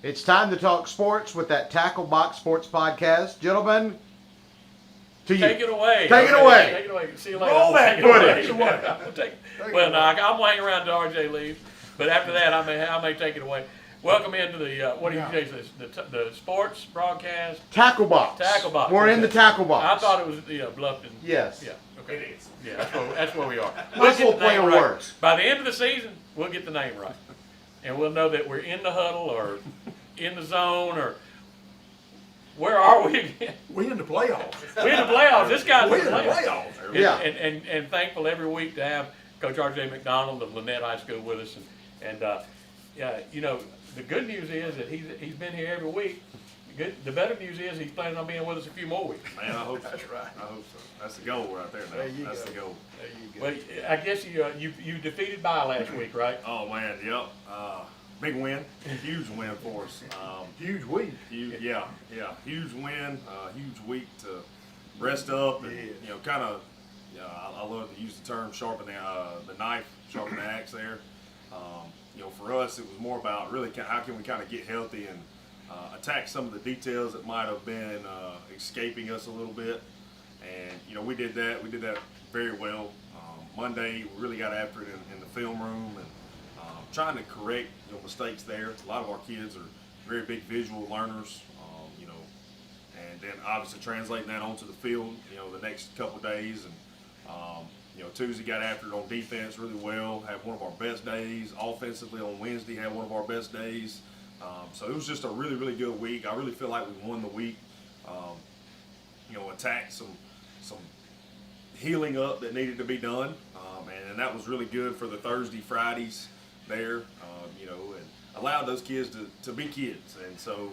It's time to talk sports with that Tackle Box Sports Podcast. Gentlemen, to you. Take it away. Take it away. Take it away. See you later. Roll that Take it away. footage. Well, no, I'm gonna hang around till RJ leaves, but after that, I may take it away. Welcome into the what do you say? The sports broadcast. Tackle Box. Tackle Box. We're in the Tackle Box. I thought it was Bluffton. Yes. Yeah. Okay. It is. Yeah, that's where we are. Nice get little the play name on right. words. By the end of the season, we'll get the name right, and we'll know that we're in the huddle or in the zone or where are we again? We in the playoffs. We're in the playoffs. This guy's We in in the the playoffs. playoffs. Yeah. And thankful every week to have Coach R.J. McDonald of Lynette High School with us. And yeah, you know, the good news is that he's been here every week. The better news is he's planning on being with us a few more weeks. Man, I hope so. That's right. I hope so. That's the goal right there now. There you That's go. the goal. There you go. Well, I guess you defeated by last week, right? Oh man, yep. Big win, huge win for us. Huge week. Yeah, huge win, huge week to rest up and Yeah. kind of. I love to use the term sharpen the knife, sharpen the axe there. For us, it was more about really how can we kind of get healthy and attack some of the details that might have been escaping us a little bit. And we did that. We did that very well. Monday, we really got after it in the film room and trying to correct mistakes there. A lot of our kids are very big visual learners, and then obviously translating that onto the field, the next couple of days. And Tuesday got after it on defense really well. Had one of our best days offensively on Wednesday. Had one of our best days. So it was just a really, really good week. I really feel like we won the week. Attacked some healing up that needed to be done, and that was really good for the Thursday, Fridays there. And allowed those kids to be kids, and so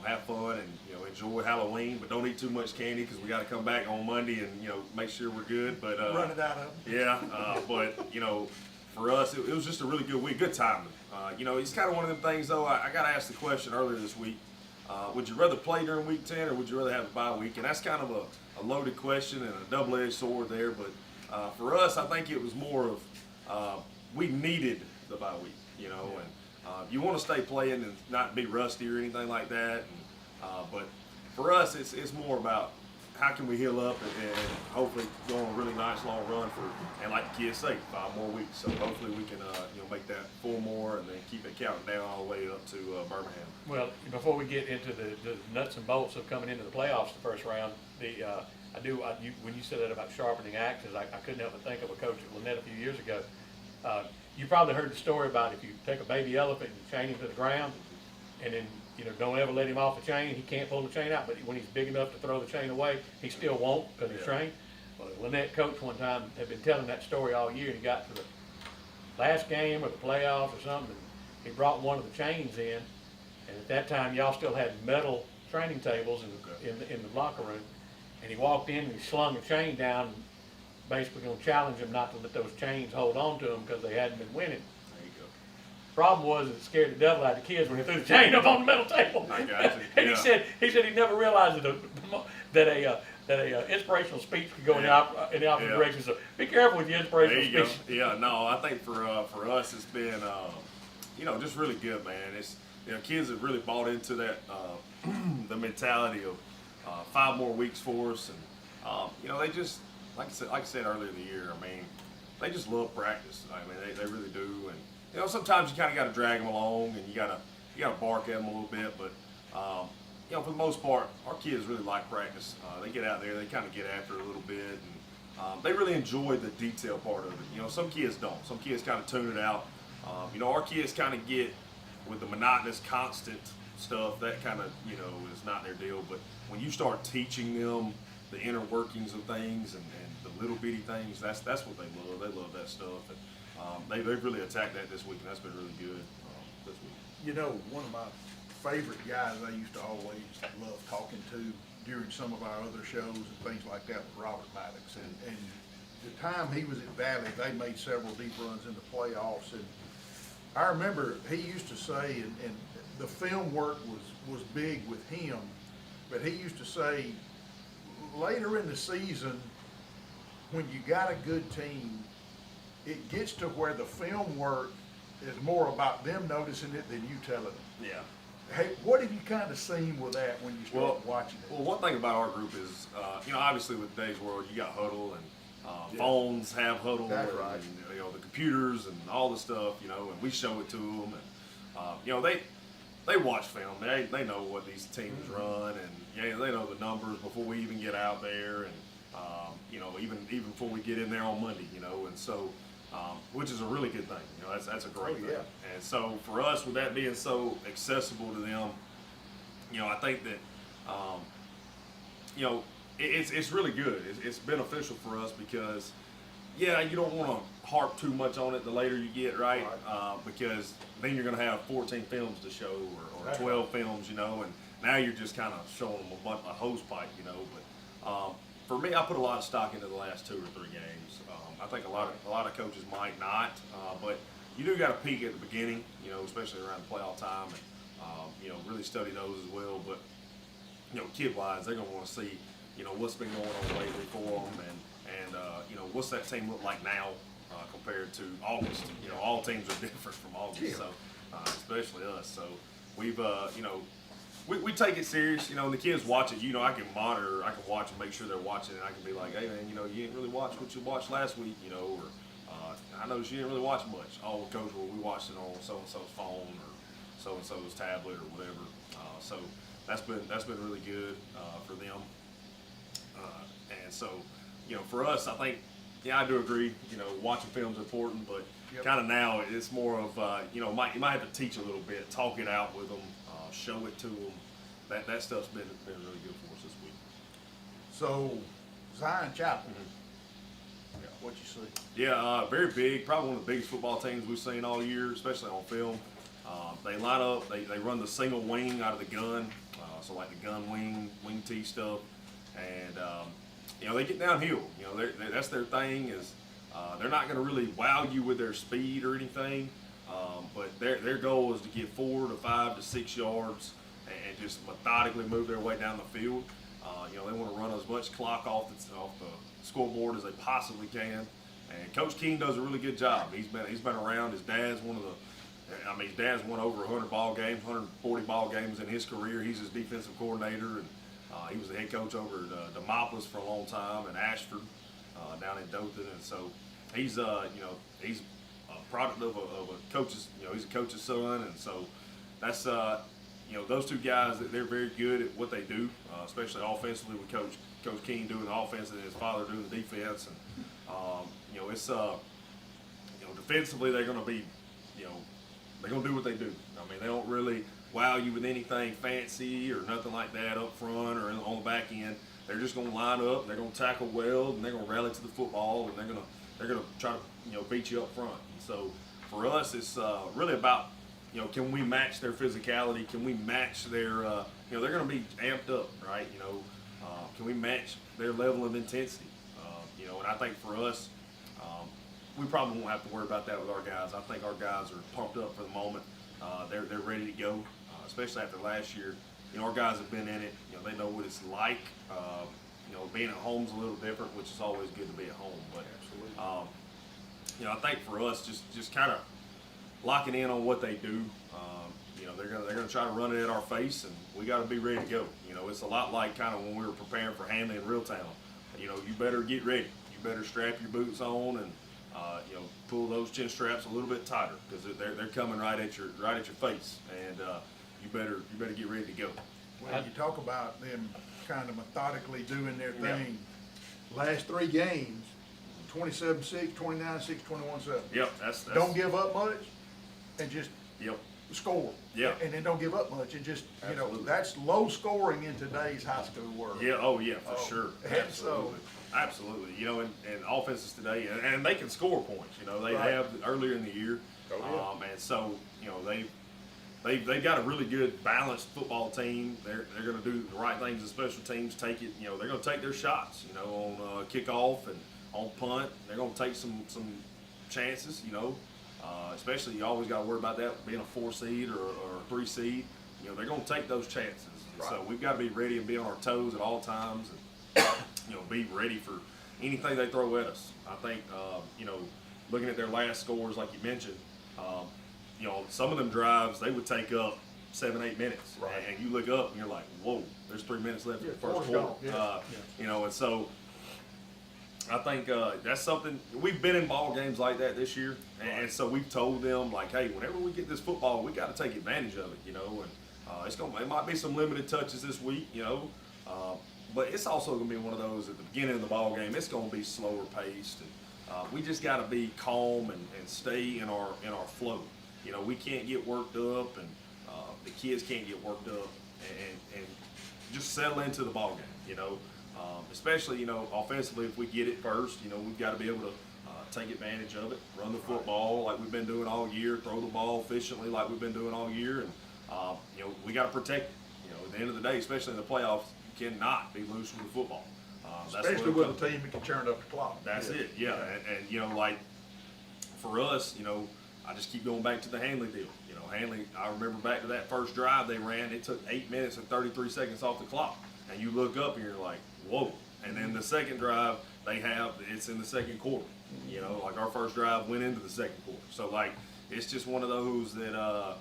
have fun and enjoy Halloween, but don't eat too much candy because we got to come back on Monday and make sure we're good. But Run it out of them. yeah, but for us, it was just a really good week, good timing. It's kind of one of them things though. I got asked the question earlier this week. Would you rather play during week 10 or would you rather have a bye week? And that's kind of a loaded question and a double-edged sword there. But for us, I think it was more of we needed the bye week, and you want to stay playing and not be rusty or anything like that. But for us, it's more about how can we heal up and hopefully go on a really nice long run and like the kids say, 5 more weeks. So hopefully we can make that 4 more and then keep it counting down all the way up to Birmingham. Well, before we get into the nuts and bolts of coming into the playoffs the first round, when you said that about sharpening axes, I couldn't help but think of a coach at Lynette a few years ago. You probably heard the story about if you take a baby elephant and chain him to the ground, and then don't ever let him off the chain. He can't pull the chain out, but when he's big enough to throw the chain away, he still won't because he's trained. Well, Lynette coach one time had been telling that story all year, and he got to the last game or the playoffs or something. He brought one of the chains in, and at that time y'all still had metal training tables in the locker room, and he walked in and he slung a chain down, basically going to challenge him not to let those chains hold on to him because they hadn't been winning. There you go. Problem was it scared the devil out of the kids when he threw the chain up on the metal table. I got you. And Yeah. he said he never realized that a inspirational speech could go in the opposite Yeah. direction. So be careful with your inspirational There you go. speech. Yeah, no, I think for us it's been just really good, man. It's kids have really bought into that the mentality of 5 more weeks for us, and they just like I said earlier in the year. I mean, they just love practice. I mean, they really do, and sometimes you kind of got to drag them along, and you got to bark at them a little bit, but. For the most part, our kids really like practice. They get out there, they kind of get after it a little bit, and they really enjoy the detail part of it. Some kids don't. Some kids kind of tune it out. Our kids kind of get with the monotonous, constant stuff. That kind of, is not their deal. But when you start teaching them the inner workings of things and the little bitty things, that's what they love. They love that stuff, and they've really attacked that this week, and that's been really good this week. One of my favorite guys I used to always love talking to during some of our other shows and things like that was Robert Maddox. And the time he was at Valley, they made several deep runs in the playoffs. And I remember he used to say, and the film work was big with him, but he used to say, later in the season, when you got a good team, it gets to where the film work is more about them noticing it than you telling them. Yeah. Hey, what have you kind of seen with that when you start watching it? Well, one thing about our group is, obviously with today's world, you got Huddle and phones have Huddle, That's and, right. the computers and all the stuff, and we show it to them, and they watch film. They know what these teams run, and they know the numbers before we even get out there, and even before we get in there on Monday, and so. Which is a really good thing, that's a great thing. And so for us, with that being so accessible to them, I think that, it's really good. It's beneficial for us because, you don't want to harp too much on it the later you get, right? Because then you're going to have 14 films to show or 12 films, and now you're just kind of showing them a hose pipe, but for me, I put a lot of stock into the last 2 or 3 games. I think a lot of coaches might not, but you do got to peak at the beginning, especially around the playoff time, and really study those as well. But kid-wise, they're gonna want to see what's been going on lately for them, and what's that team look like now compared to August. All teams are different from August, so especially us. So we've we take it serious, and the kids watch it. I can monitor, I can watch and make sure they're watching, and I can be like, hey man, you didn't really watch what you watched last week, or I noticed you didn't really watch much. Oh, coach, well, we watched it on so and so's phone or so and so's tablet or whatever. So that's been really good for them. And so, for us, I think, I do agree. Watching film's important, but kind of now it's more of you might have to teach a little bit, talk it out with them. Show it to them. That stuff's been really good for us this week. So, Zion Chapel, what you see? Yeah, very big. Probably one of the biggest football teams we've seen all year, especially on film. They line up. They run the single wing out of the gun, so like the gun wing T stuff, and they get downhill. That's their thing. Is they're not going to really wow you with their speed or anything. But their goal is to get 4 to 5 to 6 yards and just methodically move their way down the field. They want to run as much clock off the scoreboard as they possibly can. And Coach King does a really good job. He's been around. His dad's his dad's won over 100 ball games, 140 ball games in his career. He's his defensive coordinator, and he was the head coach over at Demopolis for a long time, and Ashford down in Dothan. And so he's he's product of a coach's, he's a coach's son, and so that's those two guys, they're very good at what they do, especially offensively with Coach King doing the offense and his father doing the defense, and it's defensively they're going to be, they're going to do what they do. I mean, they don't really wow you with anything fancy or nothing like that up front or on the back end. They're just going to line up, they're going to tackle well, and they're going to rally to the football, and they're going to try to beat you up front. And so for us, it's really about can we match their physicality? Can we match their they're going to be amped up, right? Can we match their level of intensity? And I think for us, we probably won't have to worry about that with our guys. I think our guys are pumped up for the moment. They're ready to go, especially after last year. Our guys have been in it. They know what it's like. Being at home's a little different, which is always good to be at home. But I think for us, just kind of locking in on what they do. They're gonna try to run it at our face, and we got to be ready to go. It's a lot like kind of when we were preparing for Handley in Reeltown. You better get ready. You better strap your boots on and pull those chin straps a little bit tighter because they're coming right at your face, and you better get ready to go. Well, you talk about them kind of methodically doing their thing. Last 3 games, 27-6, 29-6, 21-7. Yep, that's don't give up much, and just score. Yeah. And then don't give up much, and just Absolutely. that's low scoring in today's high school world. Yeah. Oh yeah, for sure. And so, absolutely. And offenses today, and they can score points. They have earlier in the year, and so they've got a really good balanced football team. They're going to do the right things in special teams. Take it. They're going to take their shots. On kickoff and on punt. They're going to take some chances. Especially you always got to worry about that being a 4 seed or a 3 seed. They're going to take those chances. So we've got to be ready and be on our toes at all times, and be ready for anything they throw at us. I think looking at their last scores, like you mentioned, some of them drives they would take up 7-8 minutes, Right. and you look up and you're like, whoa, there's 3 minutes left in Yeah, the first quarter's quarter. gone, yeah. You know, and so I think that's something we've been in ball games like that this year, and so we've told them like, hey, whenever we get this football, we got to take advantage of it, you know. And it might be some limited touches this week, you know, but it's also going to be one of those at the beginning of the ball game. It's going to be slower paced, and we just got to be calm and stay in our flow. You know, we can't get worked up, and the kids can't get worked up, and just settle into the ball game, you know. Especially, you know, offensively, if we get it first, you know, we've got to be able to take advantage of it, run the football like we've been doing all year, throw the ball efficiently like we've been doing all year, and, you know, we got to protect it. You know, at the end of the day, especially in the playoffs, you cannot be loose with the football. Especially with a team that can turn up the clock. That's it, yeah. And, you know, like, for us, you know, I just keep going back to the Hanley deal. You know, Hanley, I remember back to that first drive they ran, it took 8 minutes and 33 seconds off the clock. And you look up and you're like, whoa. And then the second drive it's in the second quarter. You know, like our first drive went into the second quarter. So, like, it's just one of those that,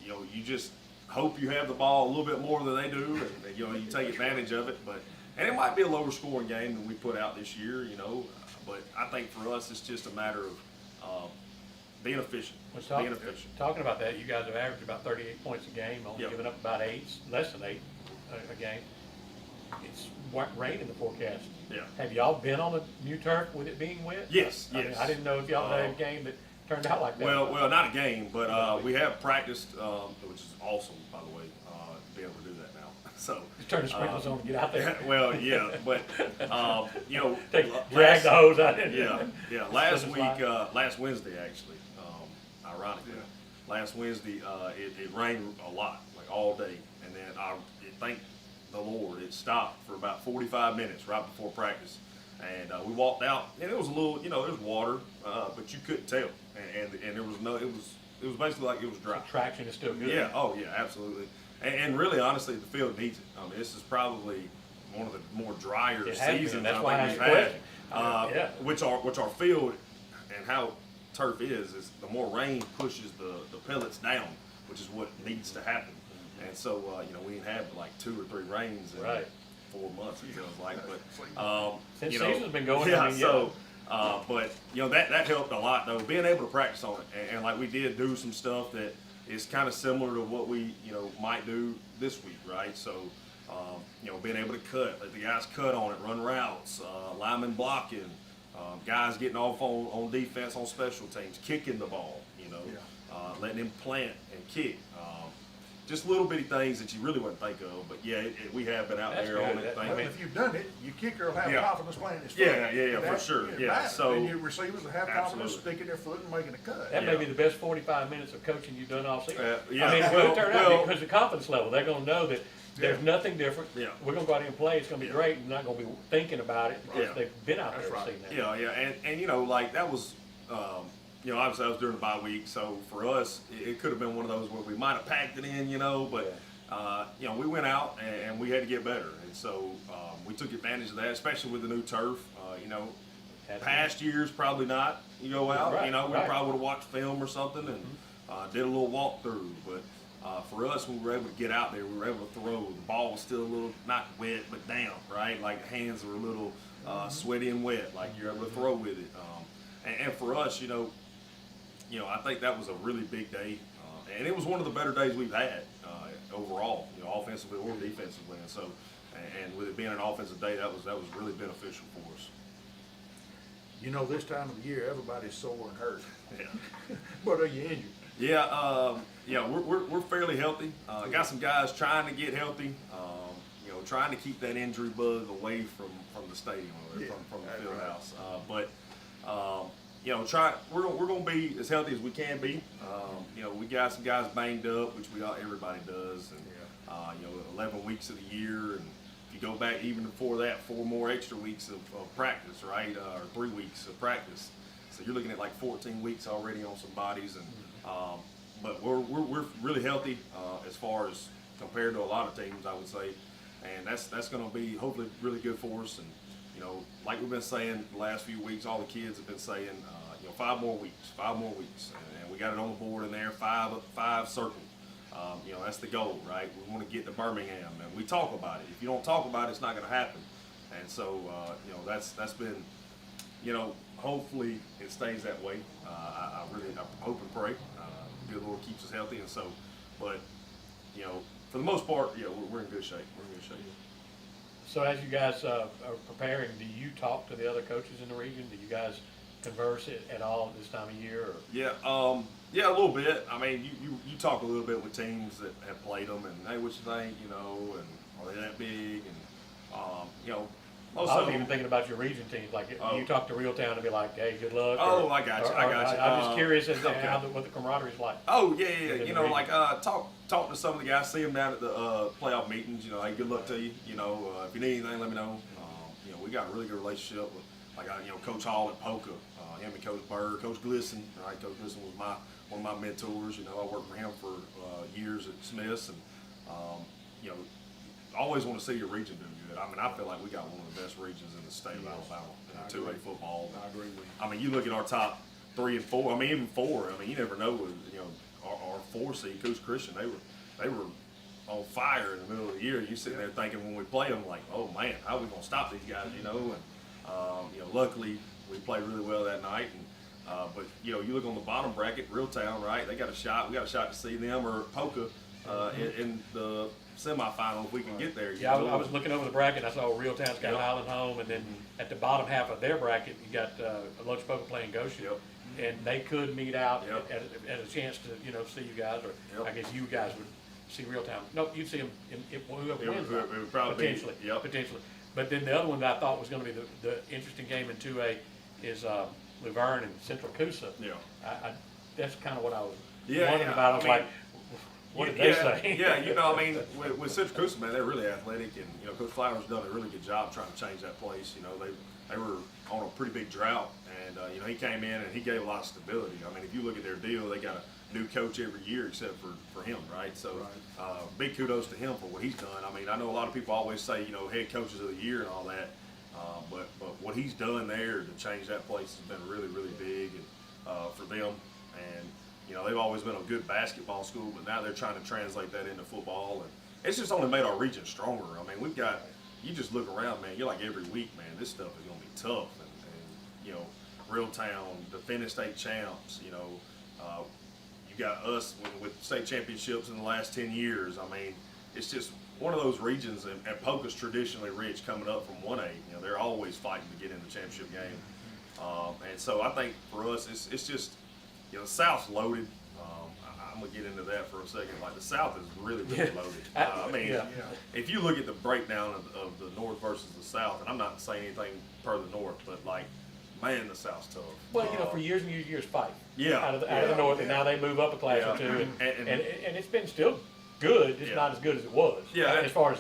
you know, you just hope you have the ball a little bit more than they do, and you know, you take advantage of it. And it might be a lower scoring game than we put out this year, you know, but I think for us it's just a matter of being efficient. Being efficient. Talking about that, you guys have averaged about 38 points a game, only Yep. giving up about 8, less than 8 a game. It's rain in the forecast. Yeah. Have y'all been on a new turf with it being wet? Yes, I mean, yes. I didn't know if y'all had a game that turned out like that. Well, not a game, but we have practiced, which is awesome, by the way, to be able to do that now. So Just turn the sprinklers on and get out there. well, yeah, but you know, Drag the hose out in. yeah. Last Slip week, and slide. last Wednesday actually, ironically, last Wednesday it rained a lot, like all day, and then thank the Lord, it stopped for about 45 minutes right before practice, and we walked out, and it was a little, you know, there's water, but you couldn't tell, and there was no, it was basically like it was dry. Traction is still good. Yeah, oh yeah, absolutely. And really, honestly, the field needs it. I mean, this is probably one of the more drier It has been. seasons That's I why I think asked we've the had. question. Yeah. Which our field and how turf is the more rain pushes the pellets down, which is what needs to happen. And so, you know, we ain't had like 2 or 3 rains in Right. 4 months, it feels like. But, Since you know, season's been going, yeah, I mean, so, but, you know, that helped a lot, though, being able to practice on it. And like we did do some stuff that is kind of similar to what we, you know, might do this week, right? So, you know, being able to cut, let the guys cut on it, run routes, linemen blocking, guys getting off on defense on special teams, kicking the ball, you know, letting them plant and kick. Just little bitty things that you really wouldn't think of, but yeah, we have been out That's there good. on it. That- I Well, mean, if you've done it, your kicker will have Yeah. confidence playing his foot. Yeah, for That- sure. it Yeah, matters. so- And your receivers will have confidence Absolutely. sticking their foot and making a cut. That may Yeah. be the best 45 minutes of coaching you've done all season. Yeah, I mean, it well, will turn well- out because the confidence level, they're going to know that there's Yeah. nothing different. Yeah. We're going to go out here and play. It's going to be Yeah. great. You're not going to be thinking about it because Yeah. they've been out That's there and right. seen that. Yeah, and you know, like that was, you know, obviously I was during the bye week, so for us, it could have been one of those where we might have packed it in, you know, but you know, we went out and we had to get better, and so we took advantage of that, especially with the new turf. You know, Had to past years probably not. You go out, Right, you know, we right. probably would have watched film or something and did a little walkthrough, but. For us, when we were able to get out there, we were able to throw. The ball was still a little, not wet, but damp, right? Like the hands were a little sweaty and wet, like you're able to throw with it. And for us, you know, I think that was a really big day. And it was one of the better days we've had overall, you know, offensively or defensively. And so, and with it being an offensive day, that was really beneficial for us. You know, this time of the year, everybody's sore and hurt. Yeah. But are you injured? Yeah, we're fairly healthy. Got some guys trying to get healthy. You know, trying to keep that injury bug away from the stadium or from the that's field right. house. But you know, we're gonna be as healthy as we can be. You know, we got some guys banged up, which everybody does, and you know, 11 weeks of the year, and if you go back even before that, 4 more extra weeks of practice, right, or 3 weeks of practice. So you're looking at like 14 weeks already on some bodies, and but we're really healthy as far as compared to a lot of teams, I would say, and that's going to be hopefully really good for us. And you know, like we've been saying the last few weeks, all the kids have been saying, you know, 5 more weeks, and we got it on the board in there, five circled. You know, that's the goal, right? We want to get to Birmingham, and we talk about it. If you don't talk about it, it's not going to happen. And so, you know, that's been, you know, hopefully it stays that way. I hope and pray. Good Lord keeps us healthy, and so, but, you know, for the most part, yeah, we're in good shape. We're in good shape. So as you guys are preparing, do you talk to the other coaches in the region? Do you guys converse at all this time of year? Or? Yeah, yeah, a little bit. I mean, you talk a little bit with teams that have played them, and hey, what you think, you know, and are they that big, and you know, most I of was them. even thinking about your region teams. Like, Oh. you talk to Reeltown and be like, "Hey, good luck." Oh, I got you. I got you. I'm just curious as to okay. what the camaraderie is like. Oh yeah, yeah. Within You the know, region. like talk to some of the guys, see them down at the playoff meetings. You know, hey, good luck to you. You know, if you need anything, let me know. You know, we got a really good relationship with, like, you know, Coach Hall at Polka, him and Coach Bird, Coach Glisson. Right, Coach Glisson was one of my mentors. You know, I worked for him for years at Smith's, and you know, always want to see your region do good. I mean, I feel like we got one of the best regions in the state of Alabama in 2A football. I agree with you. I mean, you look at our top 3 and 4. I mean, even 4. I mean, you never know. You know, our 4 seed, Coach Christian, they were on fire in the middle of the year. You sitting there thinking when we play them, like, oh man, how are we gonna stop these guys? You know, and you know, luckily we played really well that night. And but you know, you look on the bottom bracket, Reeltown, right? They got a shot. We got a shot to see them or Polka in the semifinal if we can get there. Yeah, I was looking over the bracket. I saw Reeltown's got Yep. Highland home, and then at the bottom half of their bracket, you got Lutch Polka playing Goshen. Yep. And they could meet out Yep. at a chance to, you know, see you guys, or Yep. I guess you guys would see Reeltown. No, you'd see them whoever It wins. would- it would probably be- potentially, yep. potentially. But then the other one that I thought was going to be the interesting game in 2A is Luverne and Central Coosa. Yeah. That's kind of what I was Yeah, wondering yeah. about. I was I mean, like, what did they yeah, say? Yeah, you know, I mean, with Central Coosa, man, they're really athletic, and you know, Coach Flowers done a really good job trying to change that place. You know, they were on a pretty big drought, and you know, he came in and he gave a lot of stability. I mean, if you look at their deal, they got a new coach every year except for him, right? So, big kudos to him for what he's done. I mean, I know a lot of people always say, you know, head coaches of the year and all that, but what he's done there to change that place has been really, really big for them. And you know, they've always been a good basketball school, but now they're trying to translate that into football, and it's just only made our region stronger. I mean, we've got, you just look around, man, you're like every week, man, this stuff is going to be tough. And you know, Reeltown, defending state champs, you know, you got us with state championships in the last 10 years. I mean, it's just one of those regions, and Polka's traditionally rich coming up from 1A. You know, they're always fighting to get in the championship game. And so I think for us, it's just, you know, the South's loaded. I'm gonna get into that for a second. Like, the South is really, really Yeah. loaded. I- I mean, yeah. if you look at the breakdown of the North versus the South, and I'm not saying anything per the North, but like, man, the South's tough. Well, you know, for years and years, fight. Yeah. Out of the north, and now they move up a class Yeah. or two, And- and it's been still good. It's Yeah. not as good as it was. Yeah. As far as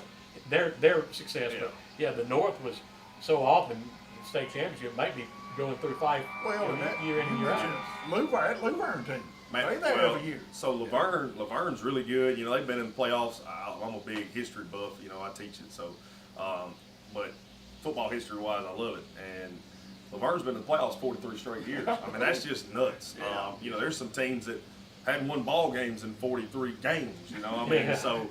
their success, Yeah. but yeah, the North was so often the state championship might be going through fight Well, and that, year in and year out. Luverne team. Man, They there well, every year. So Laverne's really good. You know, they've been in the playoffs. I'm a big history buff. You know, I teach it. So, but football history wise, I love it. And Laverne's been in the playoffs 43 straight years. I mean, that's just nuts. You know, there's some teams that hadn't won ball games in 43 games. You know, what I mean, Yeah. so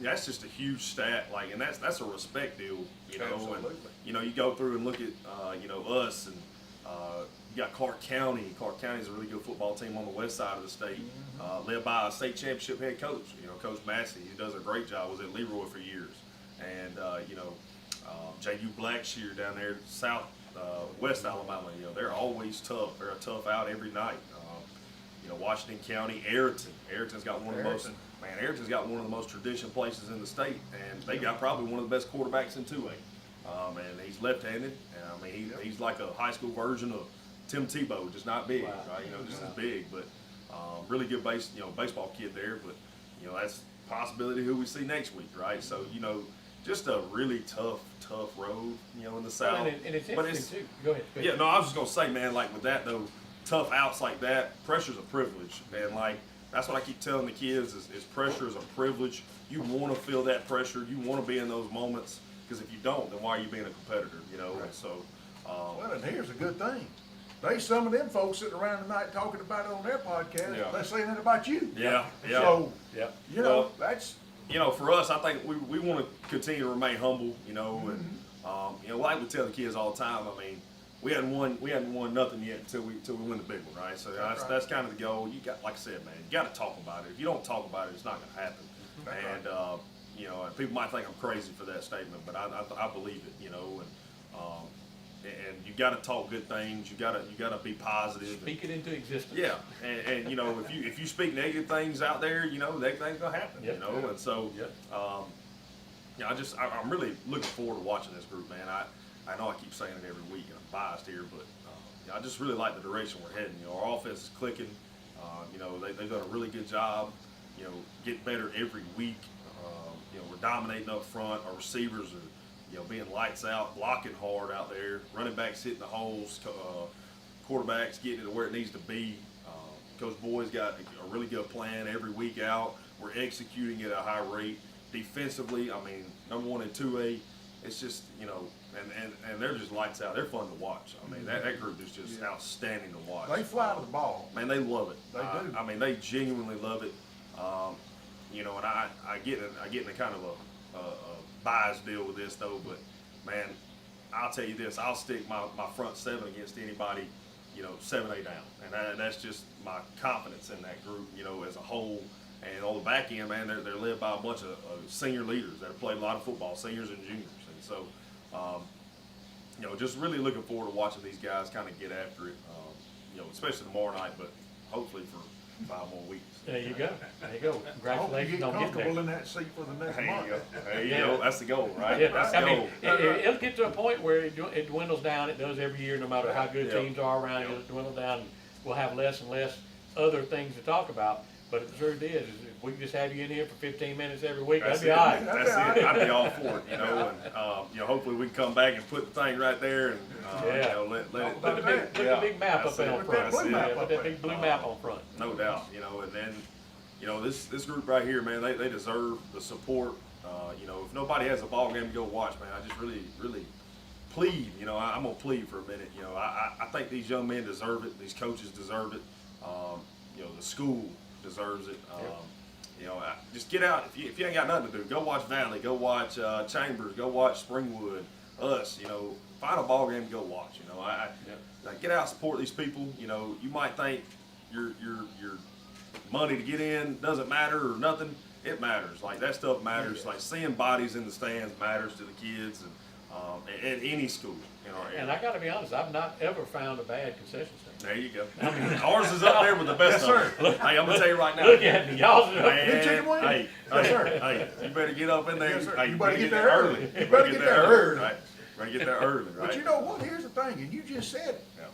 that's just a huge stat. Like, and that's a respect deal. You know, Absolutely. and you know, you go through and look at you know, us and. You got Clark County. Clark County is a really good football team on the west side of the state, led by a state championship head coach. You know, Coach Massey. He does a great job. Was at Leroy for years, and you know, J.U. Blackshear down there, west Alabama. You know, they're always tough. They're a tough out every night. You know, Washington County, Ayrton. Ayrton's got one of the most. Man, Ayrton's got one of the most tradition places in the state, and they got probably one of the best quarterbacks in 2A. And he's left-handed, and I mean, he's like a high school version of Tim Tebow, just not big, Wow. right? You know, just as big, but really good baseball kid there. But you know, that's a possibility who we see next week, right? So you know, just a really tough road, you know, in the South. And it's But interesting too. Go ahead. yeah, no, I was just gonna say, man, like with that though, tough outs like that, pressure's a privilege, and like that's what I keep telling the kids is pressure is a privilege. You want to feel that pressure. You want to be in those moments, because if you don't, then why are you being a competitor? You know, and so. Well, and here's a good thing. There's some of them folks sitting around tonight talking about it on their podcast. Yeah. They're saying that about you. Yeah, yeah. So, Yep. you know, Well, that's, you know, for us, I think we want to continue to remain humble, you know, and you know, like we tell the kids all the time. I mean, we hadn't won nothing yet until we win the big one, right? So That's right. that's kind of the goal. You got, like I said, man, you got to talk about it. If you don't talk about it, it's not going to happen. That's And you know, and people might think I'm crazy for that statement, but I believe it, you know, and you got to talk good things. You got to be positive. Speak it into existence. Yeah, and you know, if you speak negative things out there, you know, that thing's gonna happen. Yep. You know, and so Yep. yeah, I'm really looking forward to watching this group, man. I know I keep saying it every week, and I'm biased here, but I just really like the direction we're heading. You know, our offense is clicking. You know, they've done a really good job. You know, get better every week. You know, we're dominating up front. Our receivers are, you know, being lights out, blocking hard out there. Running backs hitting the holes. Quarterbacks getting it to where it needs to be. Coach Boyd's got a really good plan every week out. We're executing it at a high rate. Defensively, I mean, number 1 and 2A, it's just, you know, and they're just lights out. They're fun to watch. I mean, that group is just outstanding to watch. they fly to the ball. Man, they love it. They do. I mean, they genuinely love it. You know, and I get in a kind of a bias deal with this though, but man, I'll tell you this: I'll stick my front seven against anybody, you know, 7A down, and that's just my confidence in that group, you know, as a whole. And on the back end, man, they're led by a bunch of senior leaders that have played a lot of football, seniors and juniors, and so. You know, just really looking forward to watching these guys kind of get after it. You know, especially tomorrow night, but hopefully for 5 more weeks. There you go. There you go. I hope you Congratulations get on getting comfortable there. in that seat for the next There you month. go. There you Yeah. go. That's the goal, right? Yeah, That's the I mean, goal. it'll get to a point where it dwindles down. It does every year, no matter how good Yeah. teams are around. It'll dwindle down. And we'll have less and less other things to talk about. But the truth is if we can just have you in here for 15 minutes every week, That's that'd be all right. That's it. I'd be all for it, you know. And you know, hopefully we can come back and put the thing right there, and you know, let it. Put the big map up That's there it. on front. Put that blue map Yeah, put up that there. big blue map on front. No doubt, you know, and then, you know, this group right here, man, they deserve the support. You know, if nobody has a ball game to go watch, man, I just really plead, you know, I'm gonna plead for a minute. You know, I think these young men deserve it. These coaches deserve it. You know, the school deserves it. You know, just get out. If you ain't got nothing to do, go watch Valley, go watch Chambers, go watch Springwood, us. You know, find a ball game to go watch. You know, like, get out, support these people. You know, you might think your money to get in doesn't matter or nothing. It matters. Like that stuff matters. Like seeing bodies in the stands matters to the kids and at any school. You know, And I got to be honest, I've not ever found a bad concession stand. there you go. Ours is up there with the best. Yes, sir. of them. Hey, I'm gonna tell you right now. Look at me, y'all's are up. Man, chicken wings? hey, Yes, hey, sir. hey, you better get up in there. Yes, sir. Hey, You better get there early. You better get there early. Right. Better get there early, right? But you know what? Here's the thing, and you just said it. Yeah.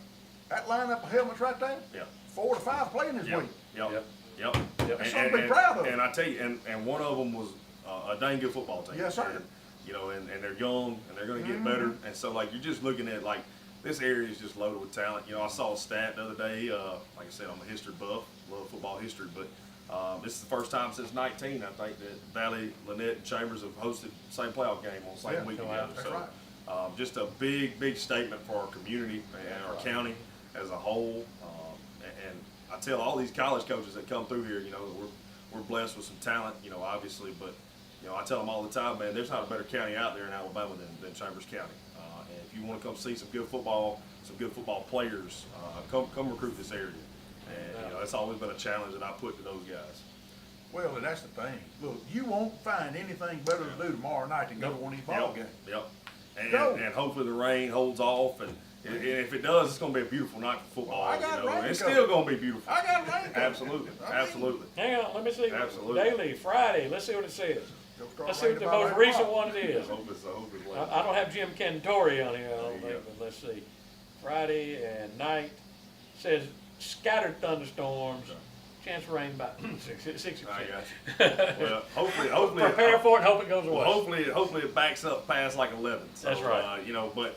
That lineup of helmets right there, Yeah. 4 to 5 playing this Yep. week. Yep. Yep. Yep. Yep. That's something to be proud of. And I tell you, and one of them was a dang good football team. Yes, sir. And, you know, and they're young and they're going to get Mm-hmm. better. And so, like, you're just looking at, like, this area is just loaded with talent. You know, I saw a stat the other day. Like I said, I'm a history buff, love football history, but this is the first time since 19, I think, that Valley, Lynette, and Chambers have hosted the same playoff game on the same Yeah. week Oh, together. wow. That's So, right. just a big statement for our community and our county as a whole. And I tell all these college coaches that come through here, you know, we're blessed with some talent, you know, obviously, but you know, I tell them all the time, man, there's not a better county out there in Alabama than Chambers County. And if you want to come see some good football players, come recruit this area. And you know, that's always been a challenge that I put to those guys. Well, and that's the thing. Look, you won't find anything better to do tomorrow night than go to one of these ball games. Yep. Go. And hopefully the rain holds off, and if it does, it's going to be a beautiful night for football. Well, I got you know, rain and it's coming. still going to be beautiful. I got rain coming. Absolutely, I mean, absolutely. Hang on, let me see. Absolutely. Daily, Friday, let's see what it says. It'll start Let's see what raining the about most 8 recent o'clock. one it is. I hope it's late. I don't have Jim Cantori on here, I don't There you think, go. but let's see. Friday and night says scattered thunderstorms, chance of rain about 60%. I got you. Well, hopefully, Prepare for it and hope it goes away. well, hopefully it backs up past like 11. So, That's right. you know, but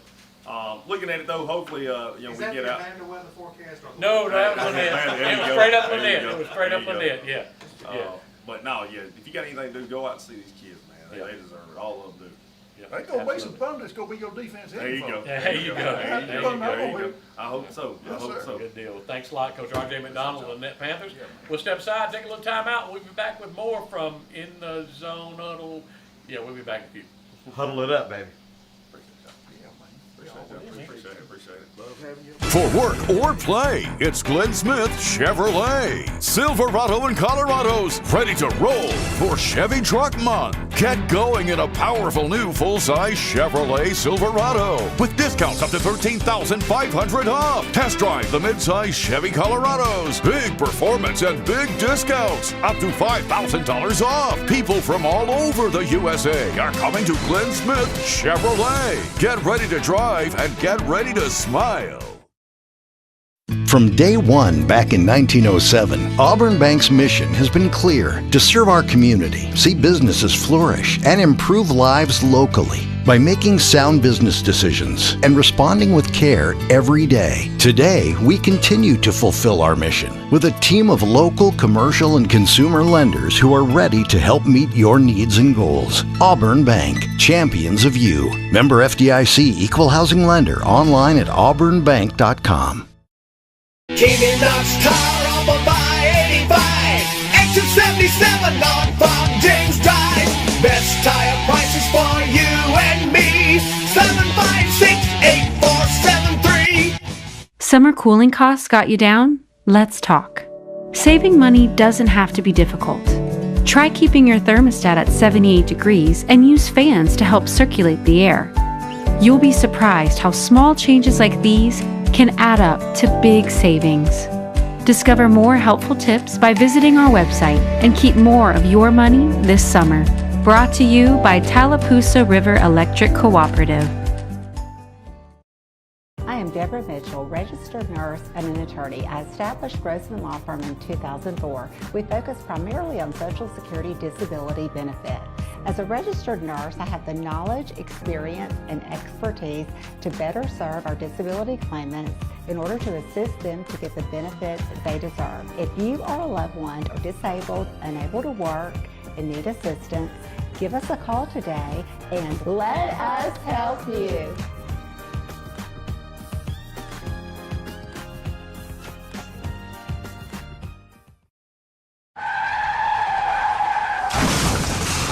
looking at it though, hopefully, you know, Is we that get the out. Amanda weather forecast? Or No, that was There Lynette. you It was go. straight up There you Lynette. go. It was straight There up you go. Lynette, yeah. Yeah. But no, yeah, if you got anything to do, go out and see these kids, man. Yeah. They deserve it. All of them do. Ain't gonna be some thunder, it's gonna be your defense. There you go. There you go. There you go. There you go. I hope so. I Yes, hope sir. so. Good deal. Thanks a lot, Coach R.J. McDonald of the Net Panthers. We'll step aside, take a little time out. We'll be back with more from In the Zone Huddle. Yeah, we'll be back with you. Huddle it up, baby. Appreciate it. Love having you. For work or play, it's Glenn Smith Chevrolet. Silverado and Colorado's ready to roll for Chevy Truck Month. Get going in a powerful new full-size Chevrolet Silverado with discounts up to $13,500 off. Test drive the mid-size Chevy Colorados. Big performance and big discounts up to $5,000 off. People from all over the USA are coming to Glenn Smith Chevrolet. Get ready to drive and get ready to smile. From day one back in 1907, Auburn Bank's mission has been clear: to serve our community, see businesses flourish, and improve lives locally by making sound business decisions and responding with care every day. Today, we continue to fulfill our mission with a team of local, commercial, and consumer lenders who are ready to help meet your needs and goals. Auburn Bank, champions of you. Member FDIC, Equal Housing Lender, online at auburnbank.com. King & Knox Tire on Mumbai 85. Exit 77 on Farm James Drive. Best tire prices for you and me. 756-8473. Summer cooling costs got you down? Let's talk. Saving money doesn't have to be difficult. Try keeping your thermostat at 78 degrees and use fans to help circulate the air. You'll be surprised how small changes like these can add up to big savings. Discover more helpful tips by visiting our website and keep more of your money this summer. Brought to you by Tallapoosa River Electric Cooperative. I am Deborah Mitchell, registered nurse and an attorney. I established Grossman Law Firm in 2004. We focus primarily on Social Security disability benefits. As a registered nurse, I have the knowledge, experience, and expertise to better serve our disability claimants in order to assist them to get the benefits they deserve. If you are a loved one or disabled, unable to work, and need assistance, give us a call today and let us help you.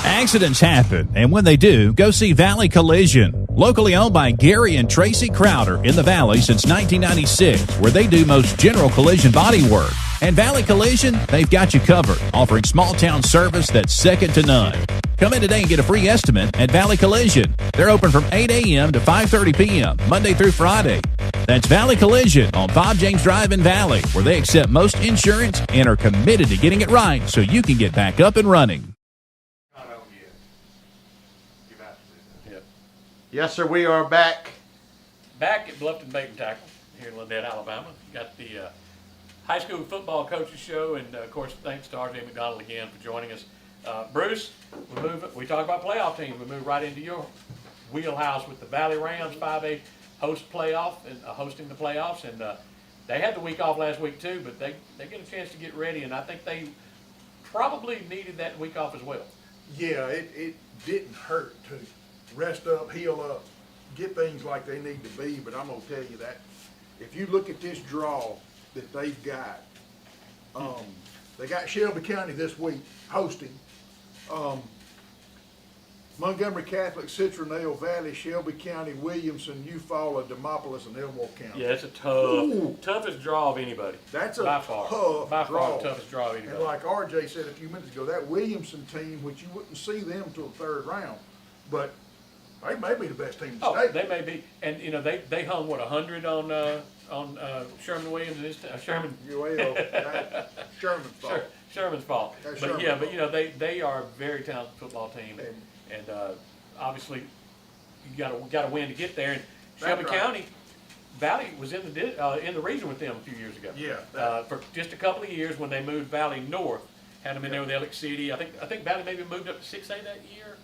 Accidents happen, and when they do, go see Valley Collision. Locally owned by Gary and Tracy Crowder in the Valley since 1996, where they do most general collision body work. And Valley Collision, they've got you covered, offering small town service that's second to none. Come in today and get a free estimate at Valley Collision. They're open from 8 a.m. to 5:30 p.m., Monday through Friday. That's Valley Collision on Bob James Drive in Valley, where they accept most insurance and are committed to getting it right so you can get back up and running. Yes, sir. We are back. Back at Bluffton Bait and Tackle here in Lynette, Alabama. Got the high school football coaches show, and of course, thanks to R.J. McDonald again for joining us. Bruce, we talk about playoff teams. We move right into your wheelhouse with the Valley Rams 5A host playoff and hosting the playoffs, and they had the week off last week too, but they get a chance to get ready, and I think they probably needed that week off as well. Yeah, it didn't hurt to rest up, heal up, get things like they need to be, but I'm going to tell you that if you look at this draw that they've got, they got Shelby County this week hosting, Montgomery Catholic, Citronelle Valley, Shelby County, Williamson, Eufaula, Demopolis, and Elmore County. Yeah, it's a toughest draw of anybody. That's a by far draw. the toughest draw of anybody. And like RJ said a few minutes ago, that Williamson team, which you wouldn't see them till the third round, but they may be the best team in the state. They may be, and you know they hung 100 on Sherman Williams and his Sherman. That's Sherman's fault. Sherman's fault. That's But Sherman's yeah, fault. but you know they are a very talented football team, and obviously you got to win to get there. And Shelby That's right. County Valley was in the region with them a few years ago. Yeah. For just a couple of years when they moved Valley north, had them in there with Ellick City. I think Valley maybe moved up to 6A that year.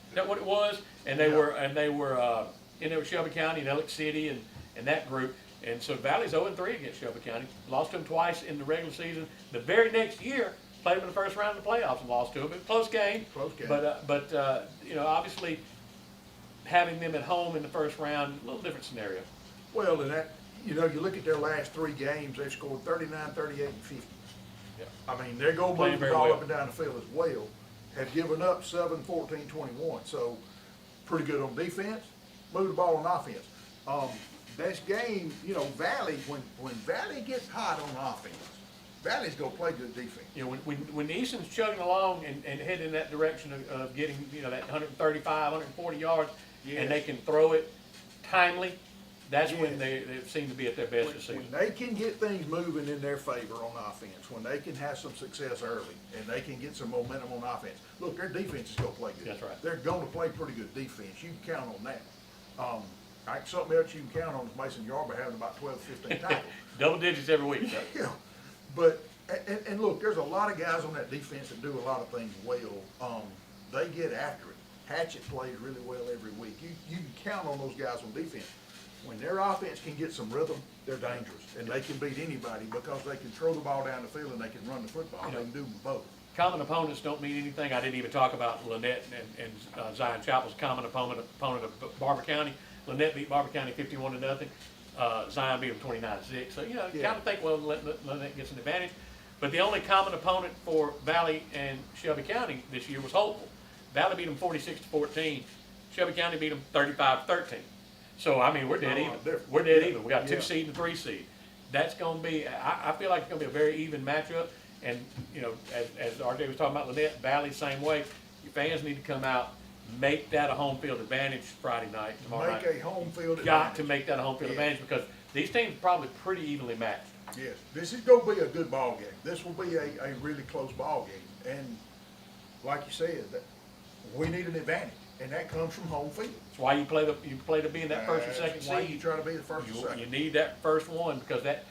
Is that what it was? And they were in there with Shelby County and Ellick City and that group. And so Valley's 0-3 against Shelby County. Lost to them twice in the regular season. The very next year, played them in the first round of the playoffs and lost to them. It was a close game. Close game. But you know, obviously, having them at home in the first round, a little different scenario. Well, and that, you know, you look at their last 3 games, they've scored 39, 38, and 50. Yeah. I mean, they're going to Playing move the very ball well. up and down the field as well. Have given up 7, 14, 21. So pretty good on defense. Move the ball on offense. Best game, you know, Valley, when Valley gets hot on offense, Valley's going to play good defense. You know, when Easton's chugging along and heading in that direction of getting, you know, that 135, 140 yards, Yes. and they can throw it timely, that's Yes. when they seem to be at their best this season. When they can get things moving in their favor on offense, when they can have some success early, and they can get some momentum on offense, look, their defense is going to play good. That's right. They're going to play pretty good defense. You can count on that. Something else you can count on is Mason Yarber having about 12, 15 tackles. Double digits every week. Yeah, but, and look, there's a lot of guys on that defense that do a lot of things well. They get after it. Hatchett plays really well every week. You can count on those guys on defense. When their offense can get some rhythm, they're dangerous, and they can beat anybody because they can throw the ball down the field and they can run the football. They can do them both. Common opponents don't mean anything. I didn't even talk about Lynette and Zion Chapel's common opponent of Barber County. Lynette beat Barber County 51-0. Zion beat them 29-6. So, you know, you Yeah. kind of think, well, Lynette gets an advantage. But the only common opponent for Valley and Shelby County this year was Hopeful. Valley beat them 46-14. Shelby County beat them 35-13. So, I mean, we're dead even. Different. We're dead Yeah. even. We got 2 Yeah. seed and 3 seed. That's going to be, I feel like it's going to be a very even matchup. And, you know, as RJ was talking about Lynette, Valley, same way. Your fans need to come out, make that a home field advantage Friday night, tomorrow night. Make a home field Got advantage. to make that a home field Yeah. advantage because these teams are probably pretty evenly matched. Yes, this is going to be a good ball game. This will be a really close ball game. And like you said, that we need an advantage, and that comes from home field. That's why you play to be in that first or second That's why you seed. try to be the first or You second. need that first one because that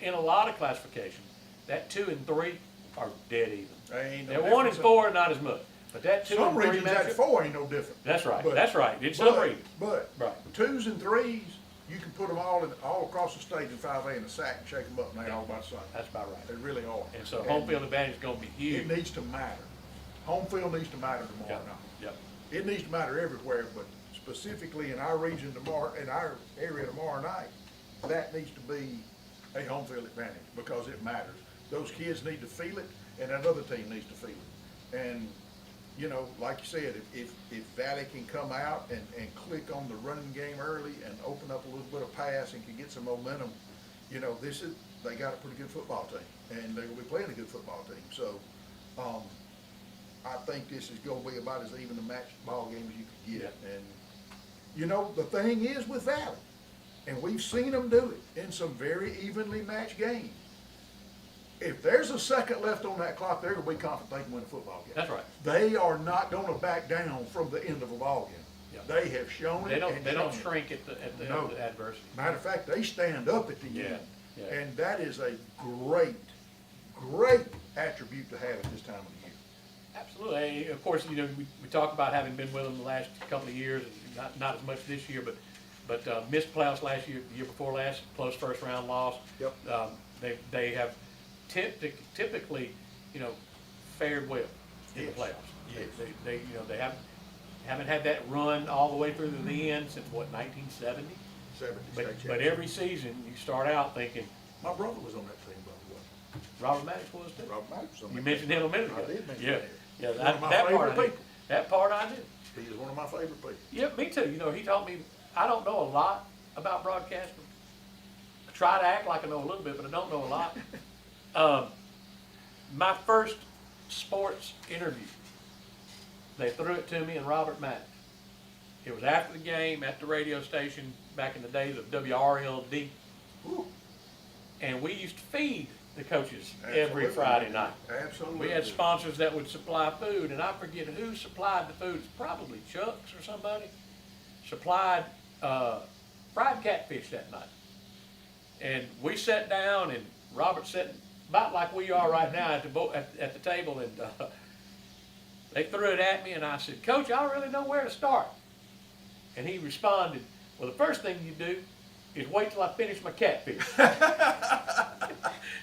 in a lot of classifications, that 2 and 3 are dead even. Ain't no That 1 and difference. 4 not as much, but that 2 Some and 3 regions that matchup. 4 ain't no different. That's right. But- That's right. It's some regions. But Right. 2s and 3s, you can put them all across the state in 5A in a sack and shake them up, and they're all about the same. That's about right. They really are. And so home field advantage is going to be It huge. needs to matter. Home field needs to matter tomorrow Yep. night. Yep. It needs to matter everywhere, but specifically in our region tomorrow, in our area tomorrow night, that needs to be a home field advantage because it matters. Those kids need to feel it, and that other team needs to feel it. And, you know, like you said, if Valley can come out and click on the running game early and open up a little bit of pass and can get some momentum, you know, they got a pretty good football team, and they're gonna be playing a good football team. So, I think this is gonna be about as even a match ball game as you could get. And, you know, the thing is with Valley, and we've seen them do it in some very evenly matched games. If there's a second left on that clock, they're gonna be confident they can win a football game. That's right. They are not gonna back down from the end of a ball game. Yep. They have shown it. They don't and they don't shown it. shrink at the No. adversity. Matter of fact, they stand up at the Yeah, end. yeah. And that is a great attribute to have at this time of the year. Absolutely. Of course, you know, we talk about having been with them the last couple of years, and not as much this year, but missed playoffs last year, the year before last, close first round loss. Yep. They have typically, you know, fared well in the Yes. playoffs. Yes. They you know, they haven't had that run all the way through to the end since what, 1970? 70 But state but championship. every season you start out thinking My brother was on that team, by the way. Robert Maddox was too. Robert Maddox was on You that mentioned team. him a minute ago. I did mention Yeah, him. yeah. One of my That part favorite I knew. people. That part I knew. He is one of my favorite people. Yeah, me too. You know, he taught me, I don't know a lot about broadcasting. I try to act like I know a little bit, but I don't know a lot. My first sports interview, they threw it to me and Robert Maddox. It was after the game at the radio station back in the days of WRLD. Whew. And we used to feed the coaches every Absolutely. Friday night. Absolutely. We had sponsors that would supply food, and I forget who supplied the food. It's probably Chuck's or somebody. Supplied fried catfish that night. And we sat down, and Robert sat about like we are right now at the table, and they threw it at me, and I said, "Coach, I don't really know where to start." And he responded, "Well, the first thing you do is wait till I finish my catfish."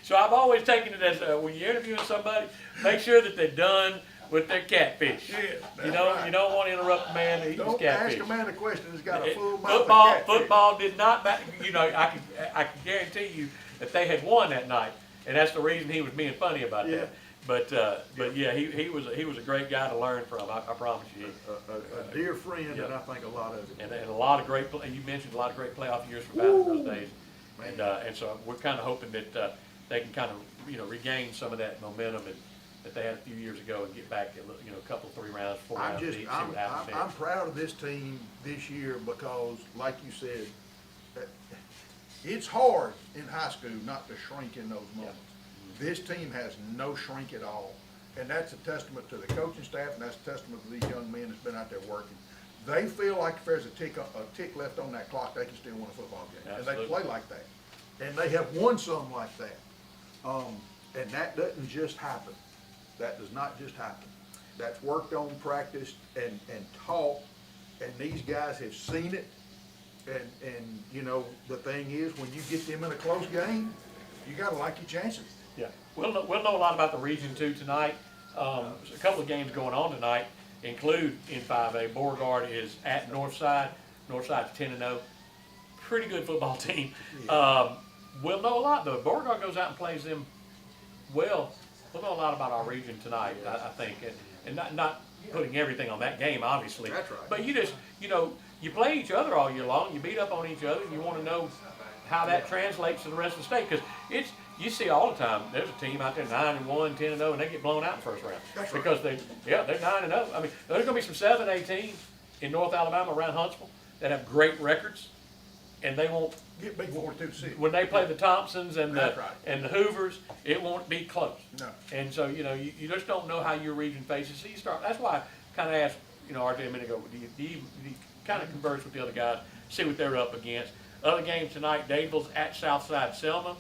So I've always taken it as when you're interviewing somebody, make sure that they're done with their catfish. Yes, that's You don't right. you don't want to interrupt the man that eats his Don't catfish. ask a man a question that's got a full mouth Football, of catfish. football did not. You know, I can guarantee you that they had won that night, and that's the reason he was being funny about Yeah. that. But yeah, he was a great guy to learn from. I promise you. A dear friend, Yeah. and I think a lot of it. And a lot of great. You mentioned a lot of great playoff years for Valley those days, Man. and so we're kind of hoping that they can kind of regain some of that momentum that they had a few years ago and get back a couple, 3 rounds, 4 I'm rounds just, deep, see I'm, what happens I'm, I'm proud of this team this year because, like you said, it's hard in high school not to shrink in those moments. This team has no shrink at all, and that's a testament to the coaching staff, and that's a testament to these young men that's been out there working. They feel like if there's a tick left on that clock, they can still win a football game, and they Absolutely. play like that, and they have won some like that. And that doesn't just happen. That does not just happen. That's worked on, practiced, and taught, and these guys have seen it. And you know, the thing is, when you get them in a close game, you gotta like your chances. Yeah, we'll know a lot about the Region 2 tonight. There's a couple of games going on tonight, include in 5A. Beauregard is at Northside. Northside's 10-0. Pretty good football team. We'll know a lot though. If Beauregard goes out and plays them well, we'll know a lot about our region tonight, I think. And not putting everything on that game, obviously. That's right. But you just, you play each other all year long. You beat up on each other, and you want to know how that translates to the rest of the state. Because you see all the time, there's a team out there 9-1, 10-0, and they get blown out in the first round. That's right. Because they're 9-0. I mean, there's going to be some 7A teams in North Alabama around Huntsville that have great records, and they won't. Get big 42-6. When they play the Thompsons and That's right. the Hoovers, it won't be close. No. And so you just don't know how your region faces. So you start. That's why I kind of asked RJ a minute ago. Do you kind of converse with the other guys, see what they're up against? Other games tonight: Dadeville's at Southside Selma.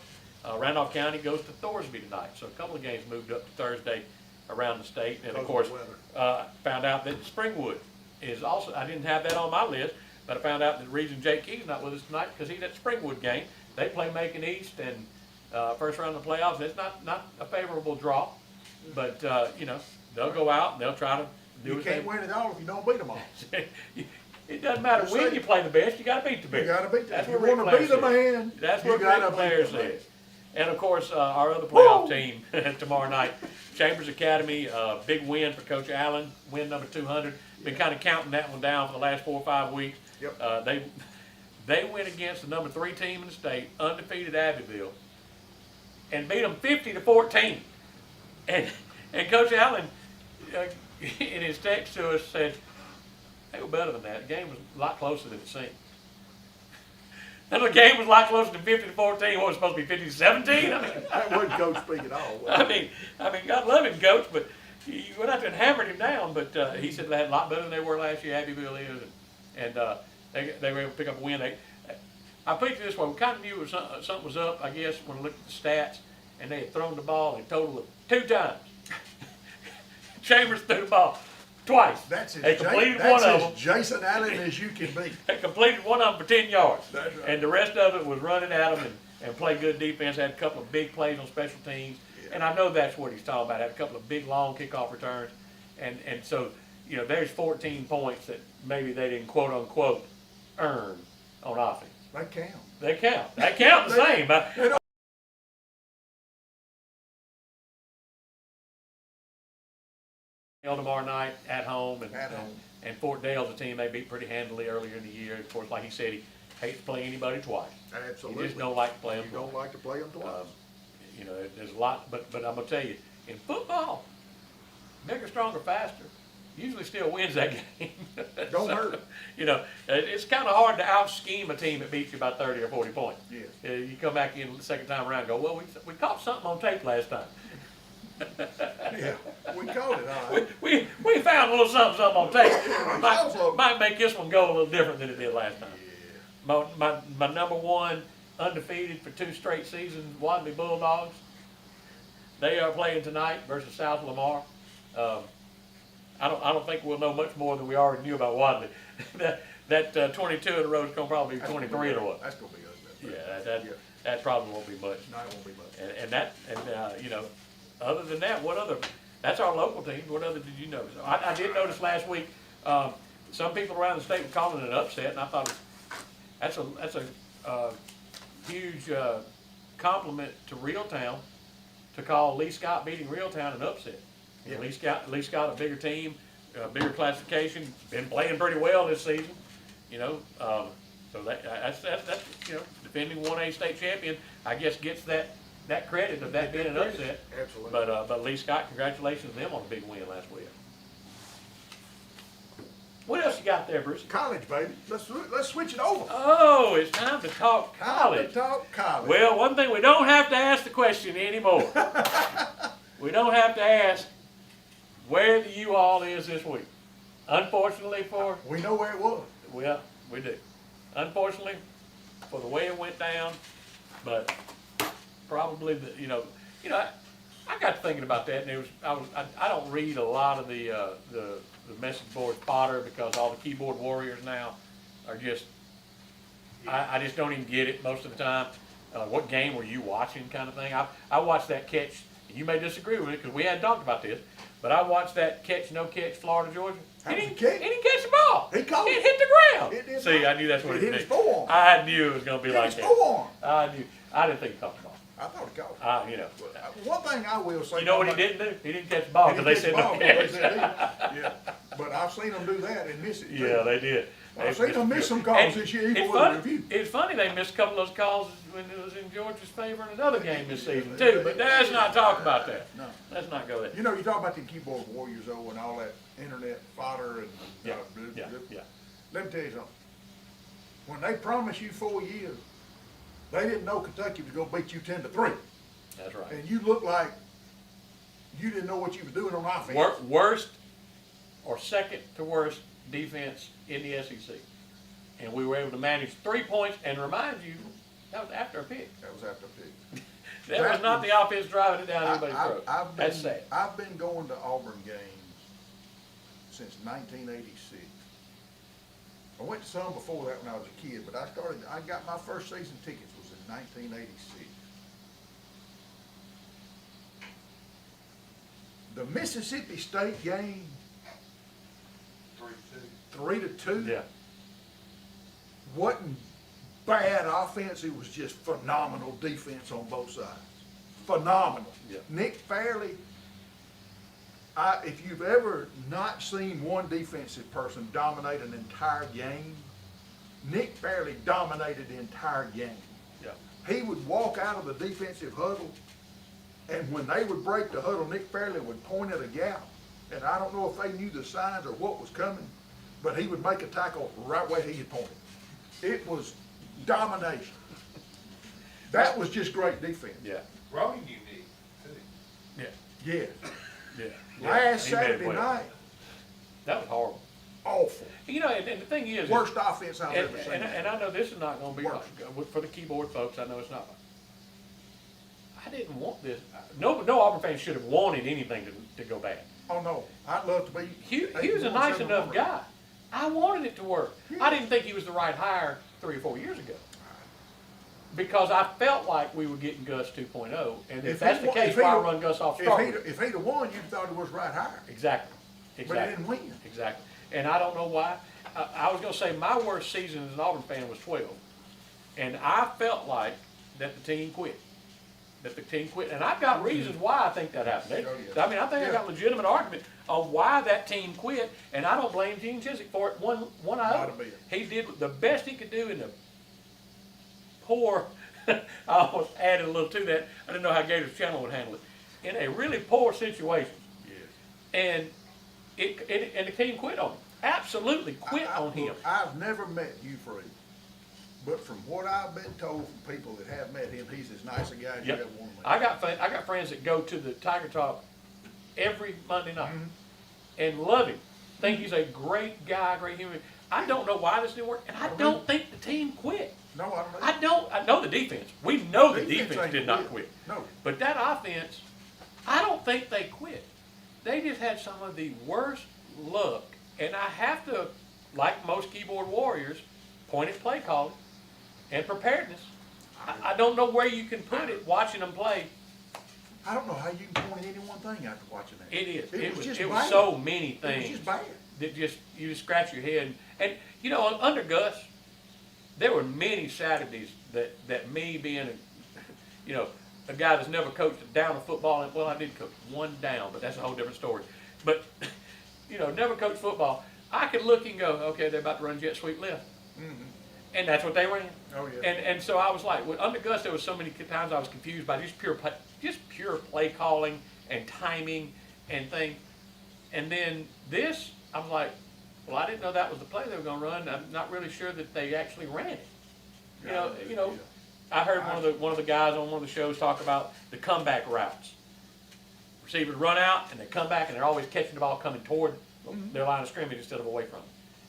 Randolph County goes to Thorsby tonight. So a couple of games moved up to Thursday around the state. And of course, found out that Springwood is also. I didn't have that on my list. But I found out that Region Jake Key's not with us tonight because he's at Springwood game. They play Macon East and first round of the playoffs. It's not a favorable draw, but they'll go out and they'll try to do You it. can't win it all if you don't beat them all. It doesn't matter Just when say- you play the best. You got to beat the best. You gotta beat them. That's If you what Ric wanna be Flair the said. man, That's you what gotta Ric beat Flair the man. said. And of course, our other playoff team tomorrow night, Chambers Academy, big win for Coach Allen, win number 200. Been kind of counting that one down for the last 4 or 5 weeks. Yep. They went against the number 3 team in the state, undefeated Abbeville, and beat them 50-14. And Coach Allen, in his text to us, said they were better than that. The game was a lot closer than it seemed. And the game was a lot closer than 50-14. What was it supposed to be 50-17? I mean, That wasn't Coach speak at all. I mean, God love him, Coach, but you went out there and hammered him down. But he said they had a lot better than they were last year. Abbeville is, and they were able to pick up a win. I put it this way: we kind of knew something was up, I guess, when we looked at the stats, and they had thrown the ball in total of 2 times. Chambers threw the ball twice. That's they completed one of them. Jason Allen as you can be. They completed one of them for 10 yards. That's right. And the rest of it was running at them and play good defense. Had a couple of big plays on special teams. Yeah. And I know that's what he's talking about. Had a couple of big, long kickoff returns. And so, there's 14 points that maybe they didn't, quote, unquote, earn on offense. They count. They count. They count the same. Tomorrow night at home. At home. And Fort Dale's a team they beat pretty handily earlier in the year. Of course, like he said, he hates to play anybody twice. Absolutely. You just don't like to play them You twice. don't like to play them twice. There's a lot, but I'm gonna tell you, in football, bigger, stronger, faster usually still wins that game. Don't hurt. It's kind of hard to out-scheme a team that beats you by 30 or 40 points. Yes. You come back in the second time around and go, well, we caught something on tape last time. Yeah, we caught it, all right. We found a little something on tape. Also- Might make this one go a little different than it did last time. My number 1 undefeated for 2 straight seasons, Wadley Bulldogs. They are playing tonight versus South Lamar. I don't think we'll know much more than we already knew about Wadley. that 22 in a row is going to probably be 23 in a row. That's going to be ugly. Yeah, that probably won't be much. No, it won't be much. And other than that, what other That's our local teams. What other did you notice? I did notice last week, some people around the state were calling it an upset, and I thought that's a huge compliment to Reeltown to call Lee Scott beating Reeltown an upset. You know, Lee Scott a bigger team, bigger classification, been playing pretty well this season. You know, so that's you know, defending 1A state champion, I guess gets that credit of that being an upset. Absolutely. But Lee Scott, congratulations to them on a big win last week. What else you got there, Bruce? College, baby. Let's switch it over. Oh, it's time to talk college. Time to talk college. Well, one thing, we don't have to ask the question anymore. We don't have to ask where the U-Haul is this week. Unfortunately for... We know where it was. Well, we do. Unfortunately for the way it went down, but probably, I got to thinking about that, and I don't read a lot of the message board fodder because all the keyboard warriors now are just, I just don't even get it most of the time. What game were you watching kind of thing? I watched that catch, you may disagree with it because we hadn't talked about this, but I watched that no catch, Florida, Georgia. He didn't catch the ball. He caught it. It hit the ground. It did See, not. I knew that's what It it hit his did. forearm. I knew it was going to be like His that. forearm. I didn't think he caught the ball. I thought he caught it. One thing I will say. You know what he didn't do? He didn't catch the ball because they said no catch. Yeah, but I've seen them do that and miss it. Too. Yeah, they did. I've seen them miss some calls this year, even with a review. It's funny they missed a couple of those calls when it was in Georgia's favor in another game this season too. But let's not talk about that. No. Let's not go there. You know, you talk about the keyboard warriors though, and all that internet fodder and Yeah. yeah. Let me tell you something. When they promised you 4 years, they didn't know Kentucky was going to beat you 10-3. That's right. And you looked like you didn't know what you were doing on offense. Worst or second to worst defense in the SEC. And we were able to manage 3 points, and remind you, that was after a pick. That was after a pick. That was not the offense driving it down anybody's throat. That's sad. I've been going to Auburn games since 1986. I went to some before that when I was a kid, but I got my first season tickets was in 1986. The Mississippi State game, 3-2. Yeah. Wasn't bad offense, it was just phenomenal defense on both sides. Phenomenal. Yeah. Nick Fairley, if you've ever not seen one defensive person dominate an entire game, Nick Fairley dominated the entire game. Yeah. He would walk out of the defensive huddle, and when they would break the huddle, Nick Fairley would point at a gap, and I don't know if they knew the signs or what was coming, but he would make a tackle right where he had pointed. It was domination. That was just great defense. Yeah. Growing unique, too. Yeah. Yeah. Yeah. Last He made it Saturday well. night, That was horrible. awful. You know, and the thing is, Worst offense I've and, ever seen. and I know this is not going to be Worst. for the keyboard folks. I know it's not. I didn't want this. No Auburn fan should have wanted anything to go bad. Oh, no. I'd love to be. He was a nice enough guy. I wanted it to work. I didn't think he was the right hire 3 or 4 years ago. Because I felt like we were getting Gus 2.0, and if that's the case, why run Gus off starter? If he'd have won, you'd thought it was right hire. Exactly. But he didn't win. Exactly. And I don't know why. I was going to say my worst season as an Auburn fan was 12. And I felt like that the team quit. And I've got reasons why I think that happened. I mean, I think I got legitimate argument on why that team quit, and I don't blame Gene Chiswick for it one iota. He did the best he could do in the poor, I almost added a little to that. I didn't know how Gators Channel would handle it. In a really poor situation. And and the team quit on him. Absolutely quit on him. I've never met Hugh Freeze, but from what I've been told from people that have met him, he's as nice a guy as you ever want to meet. I got friends that go to the Tiger Talk every Monday night and love him. Think he's a great guy, great human. I don't know why this didn't work, and I don't think the team quit. No, I don't. I know the defense. We know the defense ain't did not quit. No. But that offense, I don't think they quit. They just had some of the worst luck. And I have to, like most keyboard warriors, point at play calling and preparedness. I don't know where you can put it watching them play. I don't know how you can point at any one thing after watching that. It is. It was just it was bad. so many It was things just bad. that you just scratch your head. And you know, under Gus, there were many Saturdays that me being a guy that's never coached a down of football, and well, I did coach one down, but that's a whole different story. But never coached football. I could look and go, okay, they're about to run jet sweep left. Mm-hmm. And that's what they ran. Oh, yeah. And so I was like, under Gus, there was so many times I was confused by just pure play calling and timing and things. And then this, I was like, well, I didn't know that was the play they were going to run. I'm not really sure that they actually ran it. I heard one of the guys on one of the shows talk about the comeback routes. Receivers run out and they come back and they're always catching the ball coming toward their line of scrimmage instead of away from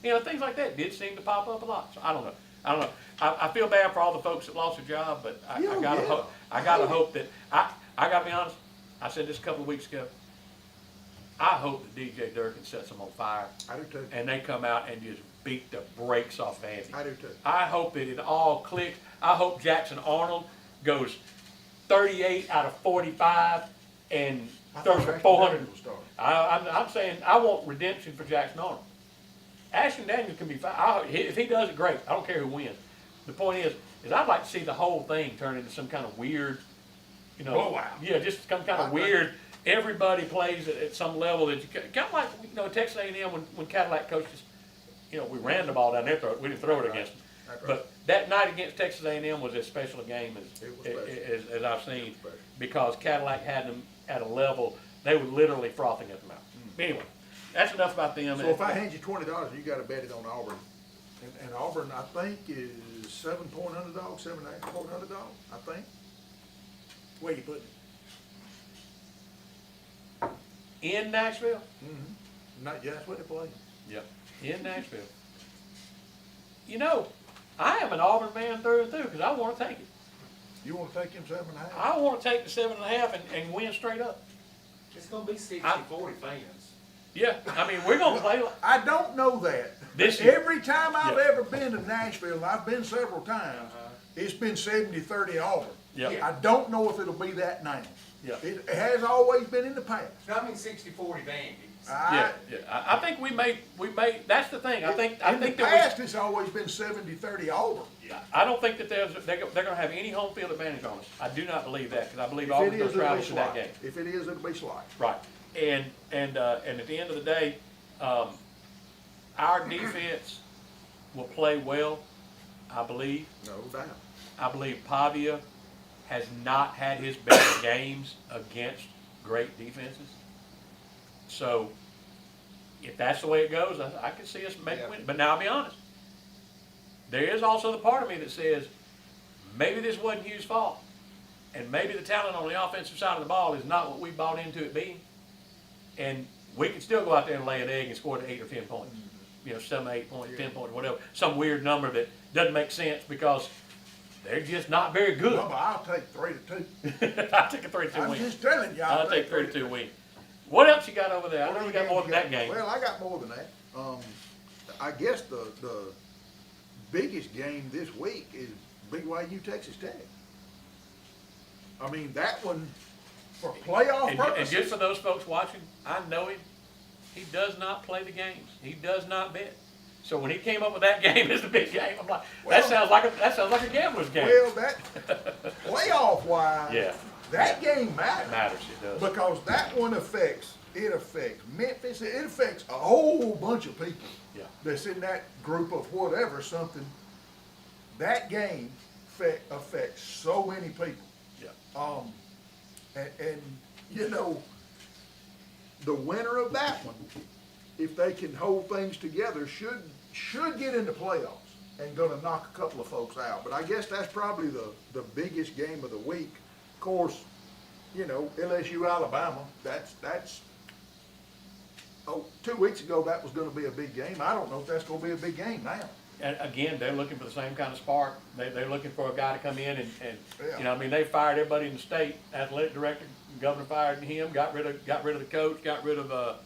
it. Things like that did seem to pop up a lot. So I don't know. I feel bad for all the folks that lost their job, but I gotta hope that I gotta be honest. I said this a couple of weeks ago. I hope that DJ Durkin sets them on fire. I do too. And they come out and just beat the brakes off of Andy. I do too. I hope that it all clicks. I hope Jackson Arnold goes 38 out of 45 and throws for 400. I'm saying I want redemption for Jackson Arnold. Ashton Daniels can be fine. If he does it, great. I don't care who wins. The point is I'd like to see the whole thing turn into some kind of weird, blowout. Yeah, just some kind of weird. Everybody plays at some level that you kind of like Texas A&M when Cadillac coached us. We ran the ball down their throat. We didn't throw it against them. That's right. But that night against Texas A&M was as special a game as I've seen, because Cadillac had them at a level they were literally frothing at the mouth. Anyway, that's enough about them. So if I hand you $20, you got to bet it on Auburn. And Auburn, I think, is 7-point underdog, 7.5-point underdog, I think. Where you putting it? In Nashville? Mm-hmm. That's what they play. Yep. In Nashville. I am an Auburn man through and through because I want to take it. You want to take him 7.5? I want to take the 7.5 and win straight up. It's gonna be 60-40 fans. Yeah, we're gonna play. I don't know that. This year. Every time I've ever been to Nashville, and I've been several times, it's been 70-30 Auburn. Yep. I don't know if it'll be that now. Yeah. It has always been in the past. No, 60-40 Vandy. I think we may. That's the thing. I think in the that past it's always been 70-30 Auburn. I don't think that they're going to have any home field advantage on us. I do not believe that, because I believe If Auburn's it going is, to it'll travel be to that slight. game. If it is, it'll be slight. Right. And at the end of the day, our defense will play well, I believe. No doubt. I believe Pavia has not had his best games against great defenses. So if that's the way it goes, I can see us maybe win. But now I'll be honest. There is also the part of me that says maybe this wasn't Hugh's fault. And maybe the talent on the offensive side of the ball is not what we bought into it being. And we can still go out there and lay an egg and score the 8 or 10 points. 7, 8 points, 10 points, whatever. Some weird number that doesn't make sense because they're just not very good. No, but I'll take 3-2. I'll take a 3-2 win. I'm just telling you. I'll take 3-2 win. What else you got over there? I know you got more than that game. Well, I got more than that. I guess the biggest game this week is BYU Texas Tech. That one, for playoff purposes. And just for those folks watching, I know him. He does not play the games. He does not bet. So when he came up with that game as the big game, I'm like, that sounds like a gambler's game. Well, that playoff wise, that game matters. Matters, it does. Because that one affects Memphis. It affects a whole bunch of people. Yeah. That's in that group of whatever something. That game affects so many people. Yeah. And the winner of that one, if they can hold things together, should get into playoffs and going to knock a couple of folks out. But I guess that's probably the biggest game of the week. Of course, LSU Alabama. That's 2 weeks ago that was going to be a big game. I don't know if that's going to be a big game now. And again, they're looking for the same kind of spark. They're looking for a guy to come in and they fired everybody in the state. Athletic director, governor fired him. Got rid of the coach. Got rid of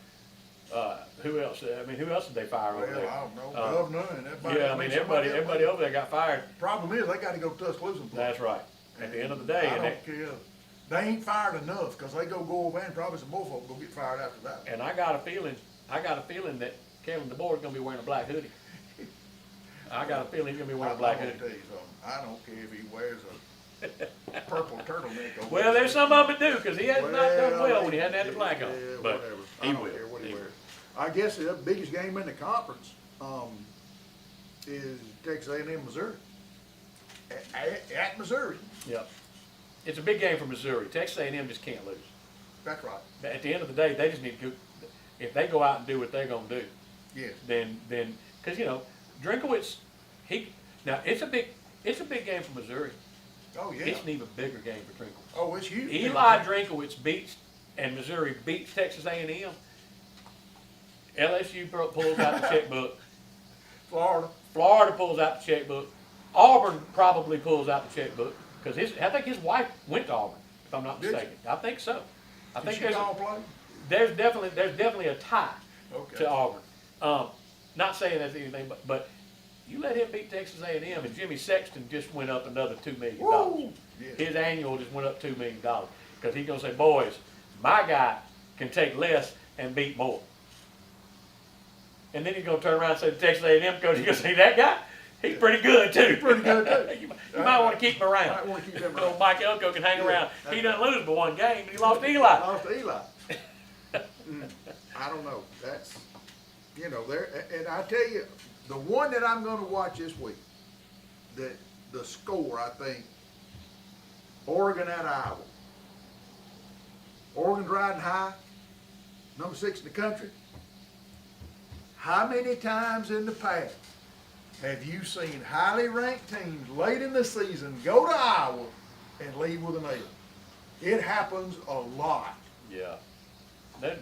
who else? Who else did they fire over there? I don't know. Governor and everybody. Everybody over there got fired. Problem is they got to go to Tuscaloosa. That's right. At the end of the day, I don't care. They ain't fired enough, cause they go over there and probably some more folks go get fired after that. And I got a feeling that Kevin DeBoer is gonna be wearing a black hoodie. I got a feeling he's gonna be wearing a black I'm hoodie. gonna tell you something, I don't care if he wears a purple turtleneck over. Well, there's some of it do, cause he has not done well when he hadn't had the yeah, black on. yeah, But whatever. he I don't will. care what he He wears. I guess the biggest game in the conference, is Texas A&M Missouri. At Missouri, Yep. It's a big game for Missouri. Texas A&M just can't lose. that's right, At the end of the day, they just need to go, if they go out and do what they're gonna do, yes. then, cause you know, Drinkowitz, now it's a big game for Missouri. Oh, yeah. It's an even bigger game for Drinkowitz. Oh, it's huge. Eli Drinkowitz and Missouri beats Texas A&M. LSU pulls out the checkbook. Florida pulls out the checkbook. Auburn probably pulls out the checkbook because I think his wife went to Auburn, if I'm not Did she? mistaken. I think so. I think Did she all play? there's definitely a tie Okay. to Auburn. Not saying that's anything, but you let him beat Texas A&M, and Jimmy Sexton just went up another $2 million. Woo! Yeah. His annual just went up $2 million because he's gonna say, boys, my guy can take less and beat more. And then he's gonna turn around and say to Texas A&M coach, he's gonna say, that guy, he's pretty good too. Pretty good too. you might want to keep him around. Might wanna keep him Old around. Mike Elko can hang Yeah, around. that's He doesn't lose but one game, but he lost to Eli. Lost to Eli. I don't know, that's, you know, and I tell you, the one that I'm gonna watch this week, the score, I think, Oregon at Iowa. Oregon's riding high, number 6 in the country. How many times in the past have you seen highly ranked teams late in the season go to Iowa and leave with an L? It happens a lot. Yeah.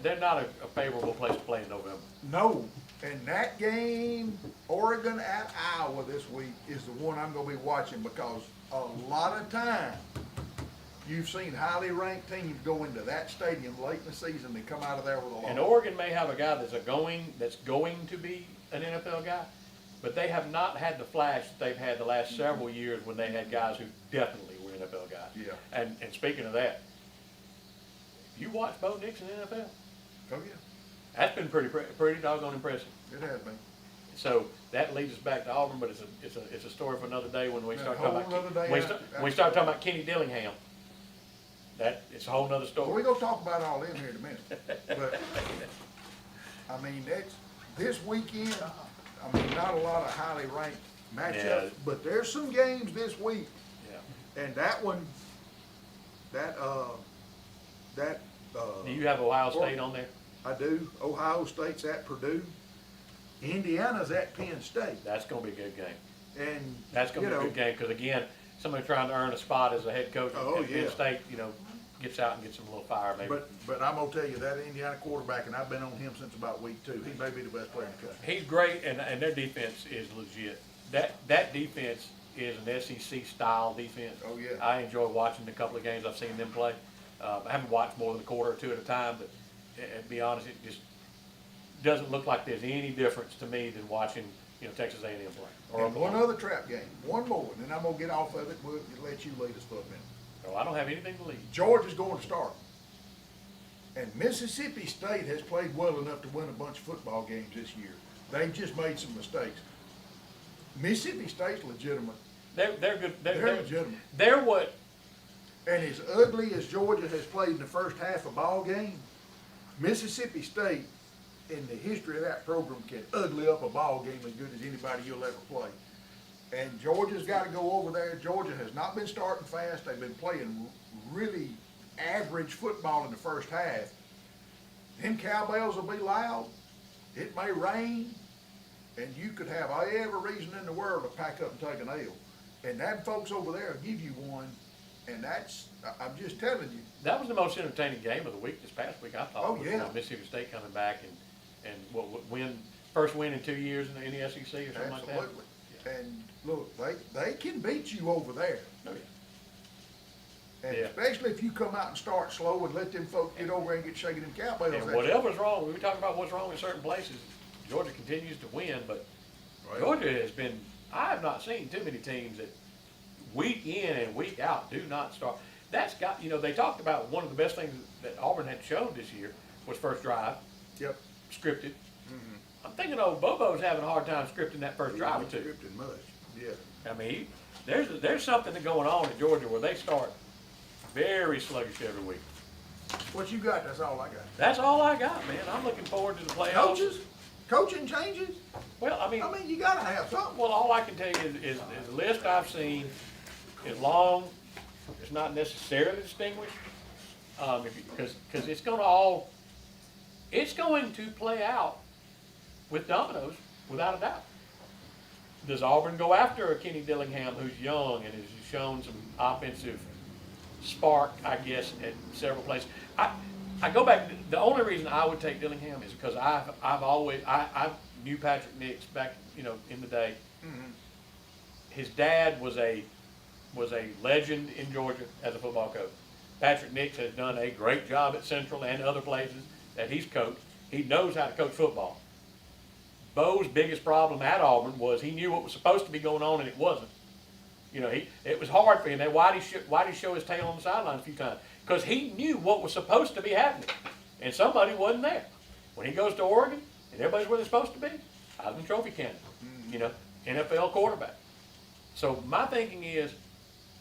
They're not a favorable place to play in November. No, and that game, Oregon at Iowa this week, is the one I'm gonna be watching because a lot of time you've seen highly ranked teams go into that stadium late in the season and come out of there with a loss. And Oregon may have a guy that's going to be an NFL guy, but they have not had the flash that they've had the last several years when they had guys who definitely were NFL guys. Yeah. And speaking of that, you watch Bo Nix in the NFL? Oh, yeah, That's been pretty doggone impressive. it has been. So that leads us back to Auburn, but it's a story for another day when we Yeah, start whole talking about nother day when we start talking about Kenny Dillingham. It's a whole nother story. Well, we're gonna talk about all them here in a minute, but, I mean, this weekend, I mean, not a lot of highly ranked matchups, Yeah. but there's some games this week. Yeah. And that one, Do you have Ohio State on there? I do. Ohio State's at Purdue. Indiana's at Penn State. That's going to be a good game. And, That's going to be a good game because, again, somebody trying to earn a spot as a head coach Oh, at Penn yeah. State, gets out and gets some little fire maybe. But I'm gonna tell you, that Indiana quarterback, and I've been on him since about week 2, he may be the best player in the country. He's great, and their defense is legit. That defense is an SEC style defense. Oh, yeah. I enjoy watching the couple of games I've seen them play. I haven't watched more than a quarter or two at a time, but to be honest, it just doesn't look like there's any difference to me than watching Texas A&M play. Or And one Oklahoma. other trap game, one more, and then I'm gonna get off of it, we'll let you lead us for a minute. So I don't have anything to lead. Georgia's going to start. And Mississippi State has played well enough to win a bunch of football games this year. They've just made some mistakes. Mississippi State's legitimate. They're good. They're legitimate. They're what? And as ugly as Georgia has played in the first half of ball game, Mississippi State, in the history of that program, can ugly up a ball game as good as anybody you'll ever play. And Georgia's got to go over there. Georgia has not been starting fast. They've been playing really average football in the first half. Them cowbells will be loud. It may rain. And you could have every reason in the world to pack up and take an L. And that folks over there will give you one. And that's, I'm just telling you. That was the most entertaining game of the week this past week, I thought. Oh, was, yeah. Mississippi State coming back and first win in 2 years in the SEC or something like that. Absolutely. And look, they can beat you over there. Oh, yeah. And Yeah. especially if you come out and start slow and let them folks get over there and get shaking them cowbells. And at you. whatever's wrong, we talk about what's wrong in certain places. Georgia continues to win, but Right. Georgia has been. I have not seen too many teams that week in and week out do not start. that's got, they talked about one of the best things that Auburn had shown this year was first drive, Yep. scripted. I'm thinking old Bobo's having a hard time scripting that first drive or two. Scripted much, yeah. I mean, there's something going on in Georgia where they start very sluggish every week. What you got, that's all I got. That's all I got, man. I'm looking forward to the playoffs. Coaches? Coaching changes? Well, I mean, you gotta have something. well, all I can tell you is the list I've seen is long. It's not necessarily distinguished, because it's going to play out with dominoes without a doubt. Does Auburn go after a Kenny Dillingham who's young and has shown some offensive spark, I guess, at several places? I go back. The only reason I would take Dillingham is because I knew Patrick Nix back, in the day. Mm-hmm. His dad was a legend in Georgia as a football coach. Patrick Nix has done a great job at Central and other places that he's coached. He knows how to coach football. Bo's biggest problem at Auburn was he knew what was supposed to be going on and it wasn't. It was hard for him. Why did he show his tail on the sidelines a few times? Because he knew what was supposed to be happening, and somebody wasn't there. When he goes to Oregon and everybody's where they're supposed to be, Heisman Trophy candidate, NFL quarterback. So my thinking is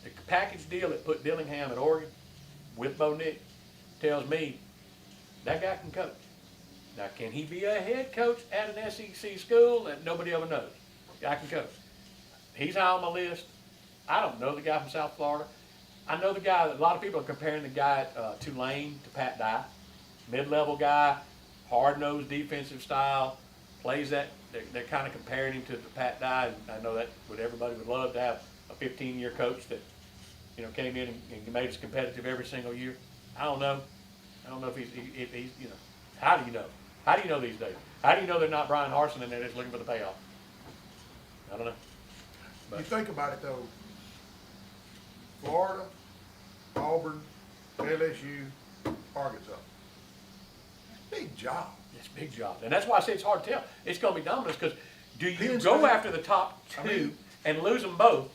the package deal that put Dillingham at Oregon with Bo Nix tells me that guy can coach. Now, can he be a head coach at an SEC school that nobody ever knows? Guy can coach. He's high on my list. I don't know the guy from South Florida. I know the guy, a lot of people are comparing the guy at Tulane to Pat Dye. Mid-level guy, hard-nosed defensive style, plays that. They're kind of comparing him to the Pat Dye. And I know that everybody would love to have a 15-year coach that, came in and made us competitive every single year. I don't know. I don't know if he's how do you know? How do you know these days? How do you know they're not Brian Harsin and they're just looking for the payoff? I don't know. But You think about it though, Florida, Auburn, LSU, Arkansas. Big job. it's a big job. And that's why I say it's hard to tell. It's going to be dominoes because do you Penn go State- after the top two and lose them both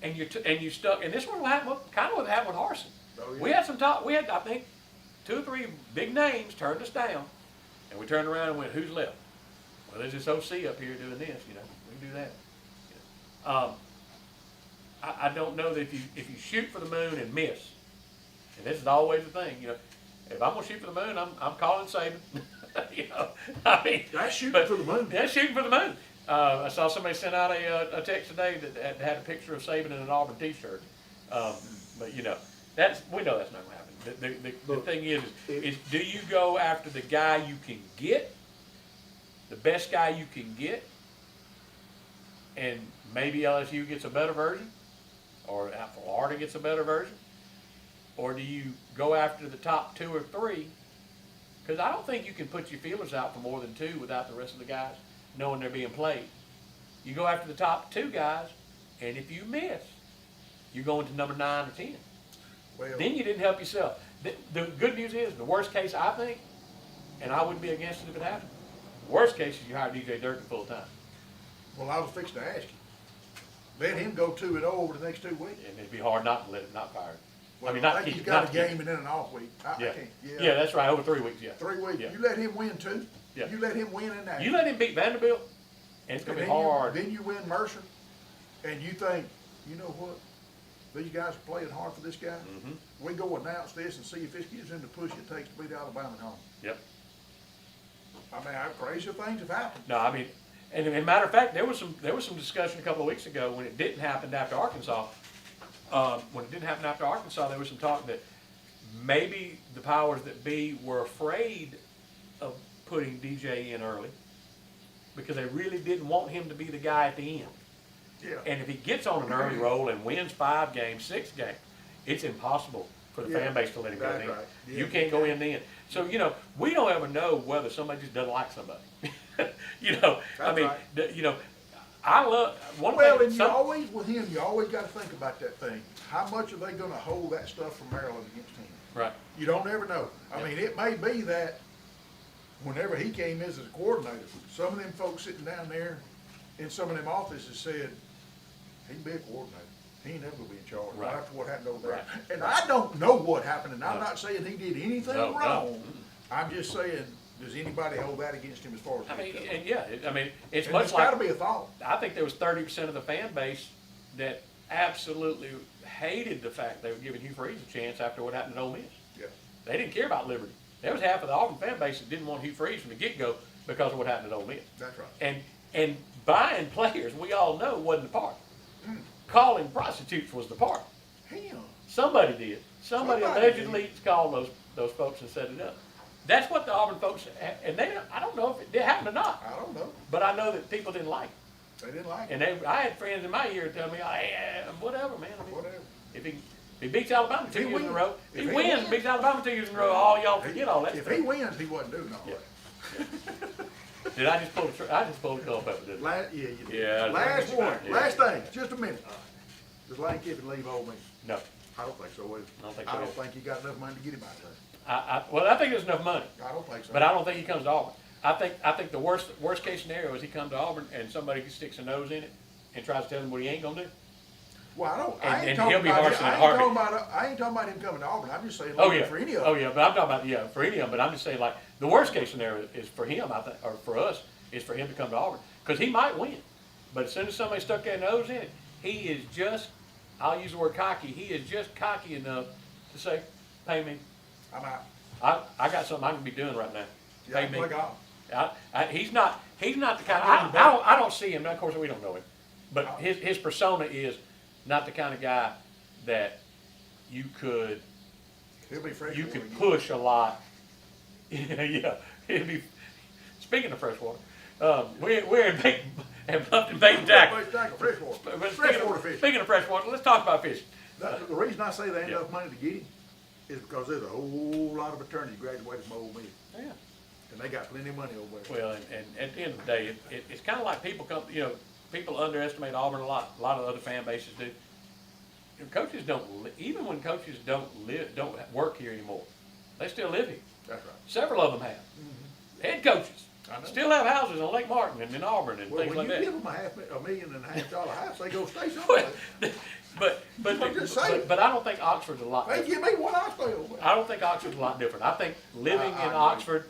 and you stuck, and this one will happen, kind of what happened with Harsin. Oh, yeah. We had, I think, 2 or 3 big names turned us down, and we turned around and went, who's left? Well, there's this OC up here doing this, we can do that. I don't know that if you shoot for the moon and miss, and this is always the thing, if I'm gonna shoot for the moon, I'm calling Saban. I mean, That's shooting for the moon. That's shooting for the moon. I saw somebody send out a text today that had a picture of Saban in an Auburn T-shirt. But we know that's not gonna happen. The thing is do you go after the guy you can get, the best guy you can get, and maybe LSU gets a better version, or Florida gets a better version, or do you go after the top 2 or 3? Because I don't think you can put your feelers out for more than 2 without the rest of the guys knowing they're being played. You go after the top 2 guys, and if you miss, you're going to number 9 or 10. Well, Then you didn't help yourself. The good news is, the worst case, I think, and I wouldn't be against it if it happened, the worst case is you hire DJ Durkin full time. well, I was fixing to ask you. Let him go 2-0 over the next 2 weeks. And it'd be hard not to let it not fire him. Well, I mean, not think keep he's it, got not a keep it. game and then an off week. I Yeah. can't. Yeah, that's right, over 3 weeks, yeah. 3 weeks. Yeah. You let him win 2. Yeah. You let him win in that. You let him beat Vanderbilt, and it's going to be hard. Then you win Mercer, and you think, you know what? These guys are playing hard for this guy. Mm-hmm. We go announce this and see if this gives him the push it takes to beat Alabama at home. Yep. I mean, crazier things have happened. No, I mean, and as a matter of fact, there was some discussion a couple of weeks ago when it didn't happen after Arkansas. When it didn't happen after Arkansas, there was some talk that maybe the powers that be were afraid of putting DJ in early because they really didn't want him to be the guy at the end. Yeah. And if he gets on an early roll and wins 5 games, 6 games, it's impossible for the Yeah, fan base to let him go that's in. right. Yeah, You can't go in then. So, we don't ever know whether somebody just doesn't like somebody. I That's mean, right. I love one Well, thing. and you always, with him, you always got to think about that thing. How much are they going to hold that stuff from Maryland against him? Right. You don't ever know. I mean, it may be that whenever he came in as a coordinator, some of them folks sitting down there in some of them offices said, he can be a coordinator. He ain't never gonna be in charge, Right. not after what happened over there. Right. And I don't know what happened, and I'm No. not saying he did anything No, no. wrong. I'm just saying, does anybody hold that against him as far as? I mean, head coach? and yeah, I mean, it's And much there's gotta like, be a thought. I think there was 30% of the fan base that absolutely hated the fact they were giving Hugh Freeze a chance after what happened at Ole Miss. Yeah. They didn't care about Liberty. There was half of the Auburn fan base that didn't want Hugh Freeze from the get-go because of what happened at Ole Miss. That's right. And buying players, we all know, wasn't the part. Calling prostitutes was the part. Him. Somebody did. Somebody Somebody allegedly called those folks and set it up. That's what the Auburn folks, and I don't know if it did happen or not, I don't know. but I know that people didn't like it. They didn't like it. And I had friends in my ear tell me, hey, whatever, man. I mean, Whatever. If he beats Alabama If 2 he years in a wins. row, If he he wins, wins. beats Alabama 2 years in a row, all y'all forget all that If stuff. he wins, he wasn't doing all Yeah. that. Did I just pull the Culpepper, didn't I? Yeah, you did. Yeah, I Last think- one, yeah. last thing, just a minute. Does Lane Kiffin leave Ole Miss? No. I don't think so. I don't think so I don't either. think he got enough money to get him out of there. Well, I think there's enough money. I don't think so. But I don't think he comes to Auburn. I think the worst case scenario is he comes to Auburn and somebody sticks a nose in it and tries to tell him what he ain't gonna do. Well, I And ain't he'll talking be about harsh it. in a I ain't talking about him coming to Auburn. I'm just saying, Oh looking yeah. for any of Oh them. yeah. But I'm talking about for any of them. But I'm just saying like the worst case scenario is for him. I think, or for us, is for him to come to Auburn because he might win. But as soon as somebody stuck their nose in it, he is just. I'll use the word cocky. He is just cocky enough to say, "Pay me. I'm out. I got something I can be doing right now. Yeah, Pay me." play golf. He's not the kind. I don't see him. Of course, we don't know him, but his persona is not the kind of guy that you could He'll be fresh. push a lot. Yeah, he'd be. Speaking of freshwater, we're in Bluffton Bait and Tackle. Freshwater. But Freshwater fishing. Speaking of freshwater, let's talk about fishing. The reason I say there ain't Yeah. enough money to get him is because there's a whole lot of attorneys graduated from Ole Miss, Yeah. and they got plenty of money over there. Well, and at the end of the day, it's kind of like people underestimate Auburn a lot. A lot of other fan bases do. Coaches even when coaches don't work here anymore, they still live here. That's right. Several of them have. Head coaches I know. still have houses on Lake Martin and in Auburn and Well, things when like you that. give them $1.5 million house, they go stay Well, somewhere. but I'm just saying. but I don't think Oxford's a lot. They different. give me one, I stay over there. I don't think Oxford's a lot different. I think living I in agree. Oxford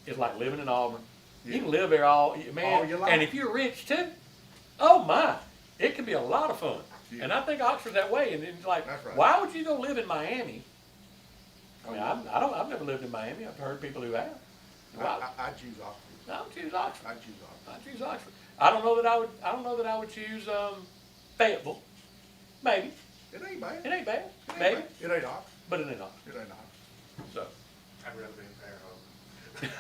is like living in Auburn. You Yeah. can live there all your life. and if you're rich too, oh my, it can be a lot of fun. Yeah. And I think Oxford's that way. And it's like, That's right. why would you go live in Miami? I mean, I've never lived in Miami. I've heard people who have. I choose Oxford. I would choose Oxford. I choose Oxford. I choose Oxford. I don't know that I would choose Fayetteville. Maybe It ain't bad. it ain't bad. It ain't Maybe, bad. It ain't Oxford. but it ain't Oxford. It ain't Oxford. So I'd rather be in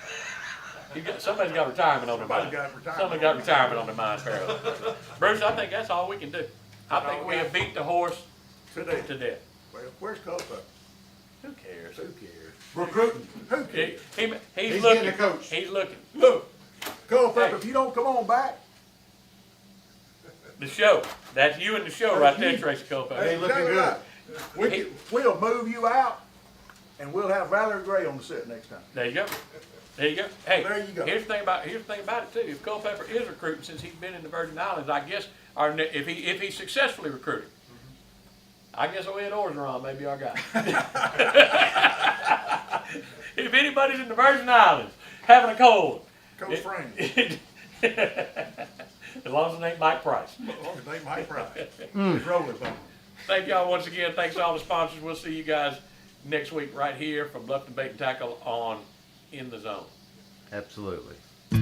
Fairhope. somebody's got retirement on their Somebody's mind. got retirement Somebody on got their retirement on their mind, Farrell. Bruce, I think that's all we can do. I think we have beat the horse Today. to death. Well, where's Culpepper? Who cares? Who cares? Recruiting. Who cares? He's He's looking. getting a coach. He's looking. Look, Culpepper, Hey. if you don't come on back, The show. That's you and the show right there, you. Tracy Culpepper. Hey, looking exactly good. right. We'll move you out, and we'll have Valerie Gray on the set next time. There you go. There you go. Hey, There you go. Here's the thing about it too. If Culpepper is recruiting, since he's been in the Virgin Islands, I guess if he's successfully recruited, I guess Ed Orgeron may be our guy. If anybody's in the Virgin Islands having a cold, Coach Frank. as long as it ain't Mike Price. As long as they might price. It's rolling, buddy. Thank y'all once again. Thanks to all the sponsors. We'll see you guys next week right here from Bluffton Bait and Tackle on In the Zone. Absolutely.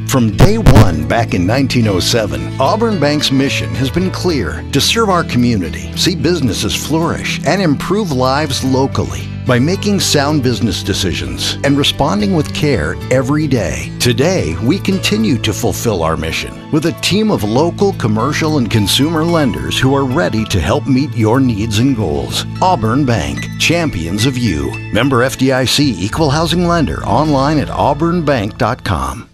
From day one back in 1907, Auburn Bank's mission has been clear: to serve our community, see businesses flourish, and improve lives locally by making sound business decisions and responding with care every day. Today, we continue to fulfill our mission with a team of local, commercial, and consumer lenders who are ready to help meet your needs and goals. Auburn Bank, champions of you. Member FDIC, Equal Housing Lender, online at auburnbank.com.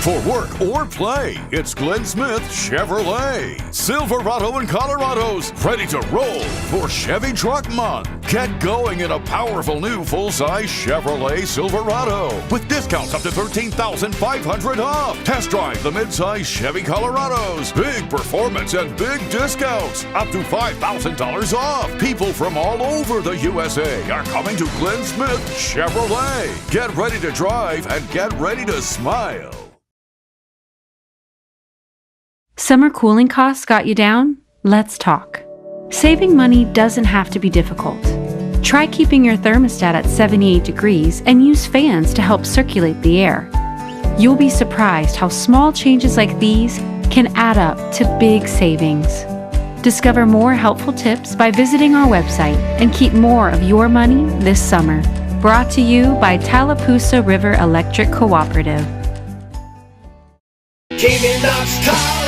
For work or play, it's Glenn Smith Chevrolet. Silverado and Colorado's ready to roll for Chevy Truck Month. Get going in a powerful new full-size Chevrolet Silverado with discounts up to $13,500 off. Test drive the mid-size Chevy Colorados. Big performance and big discounts up to $5,000 off. People from all over the USA are coming to Glenn Smith Chevrolet. Get ready to drive and get ready to smile. Summer cooling costs got you down? Let's talk. Saving money doesn't have to be difficult. Try keeping your thermostat at 78 degrees and use fans to help circulate the air. You'll be surprised how small changes like these can add up to big savings. Discover more helpful tips by visiting our website and keep more of your money this summer. Brought to you by Tallapoosa River Electric Cooperative. King and Knox Car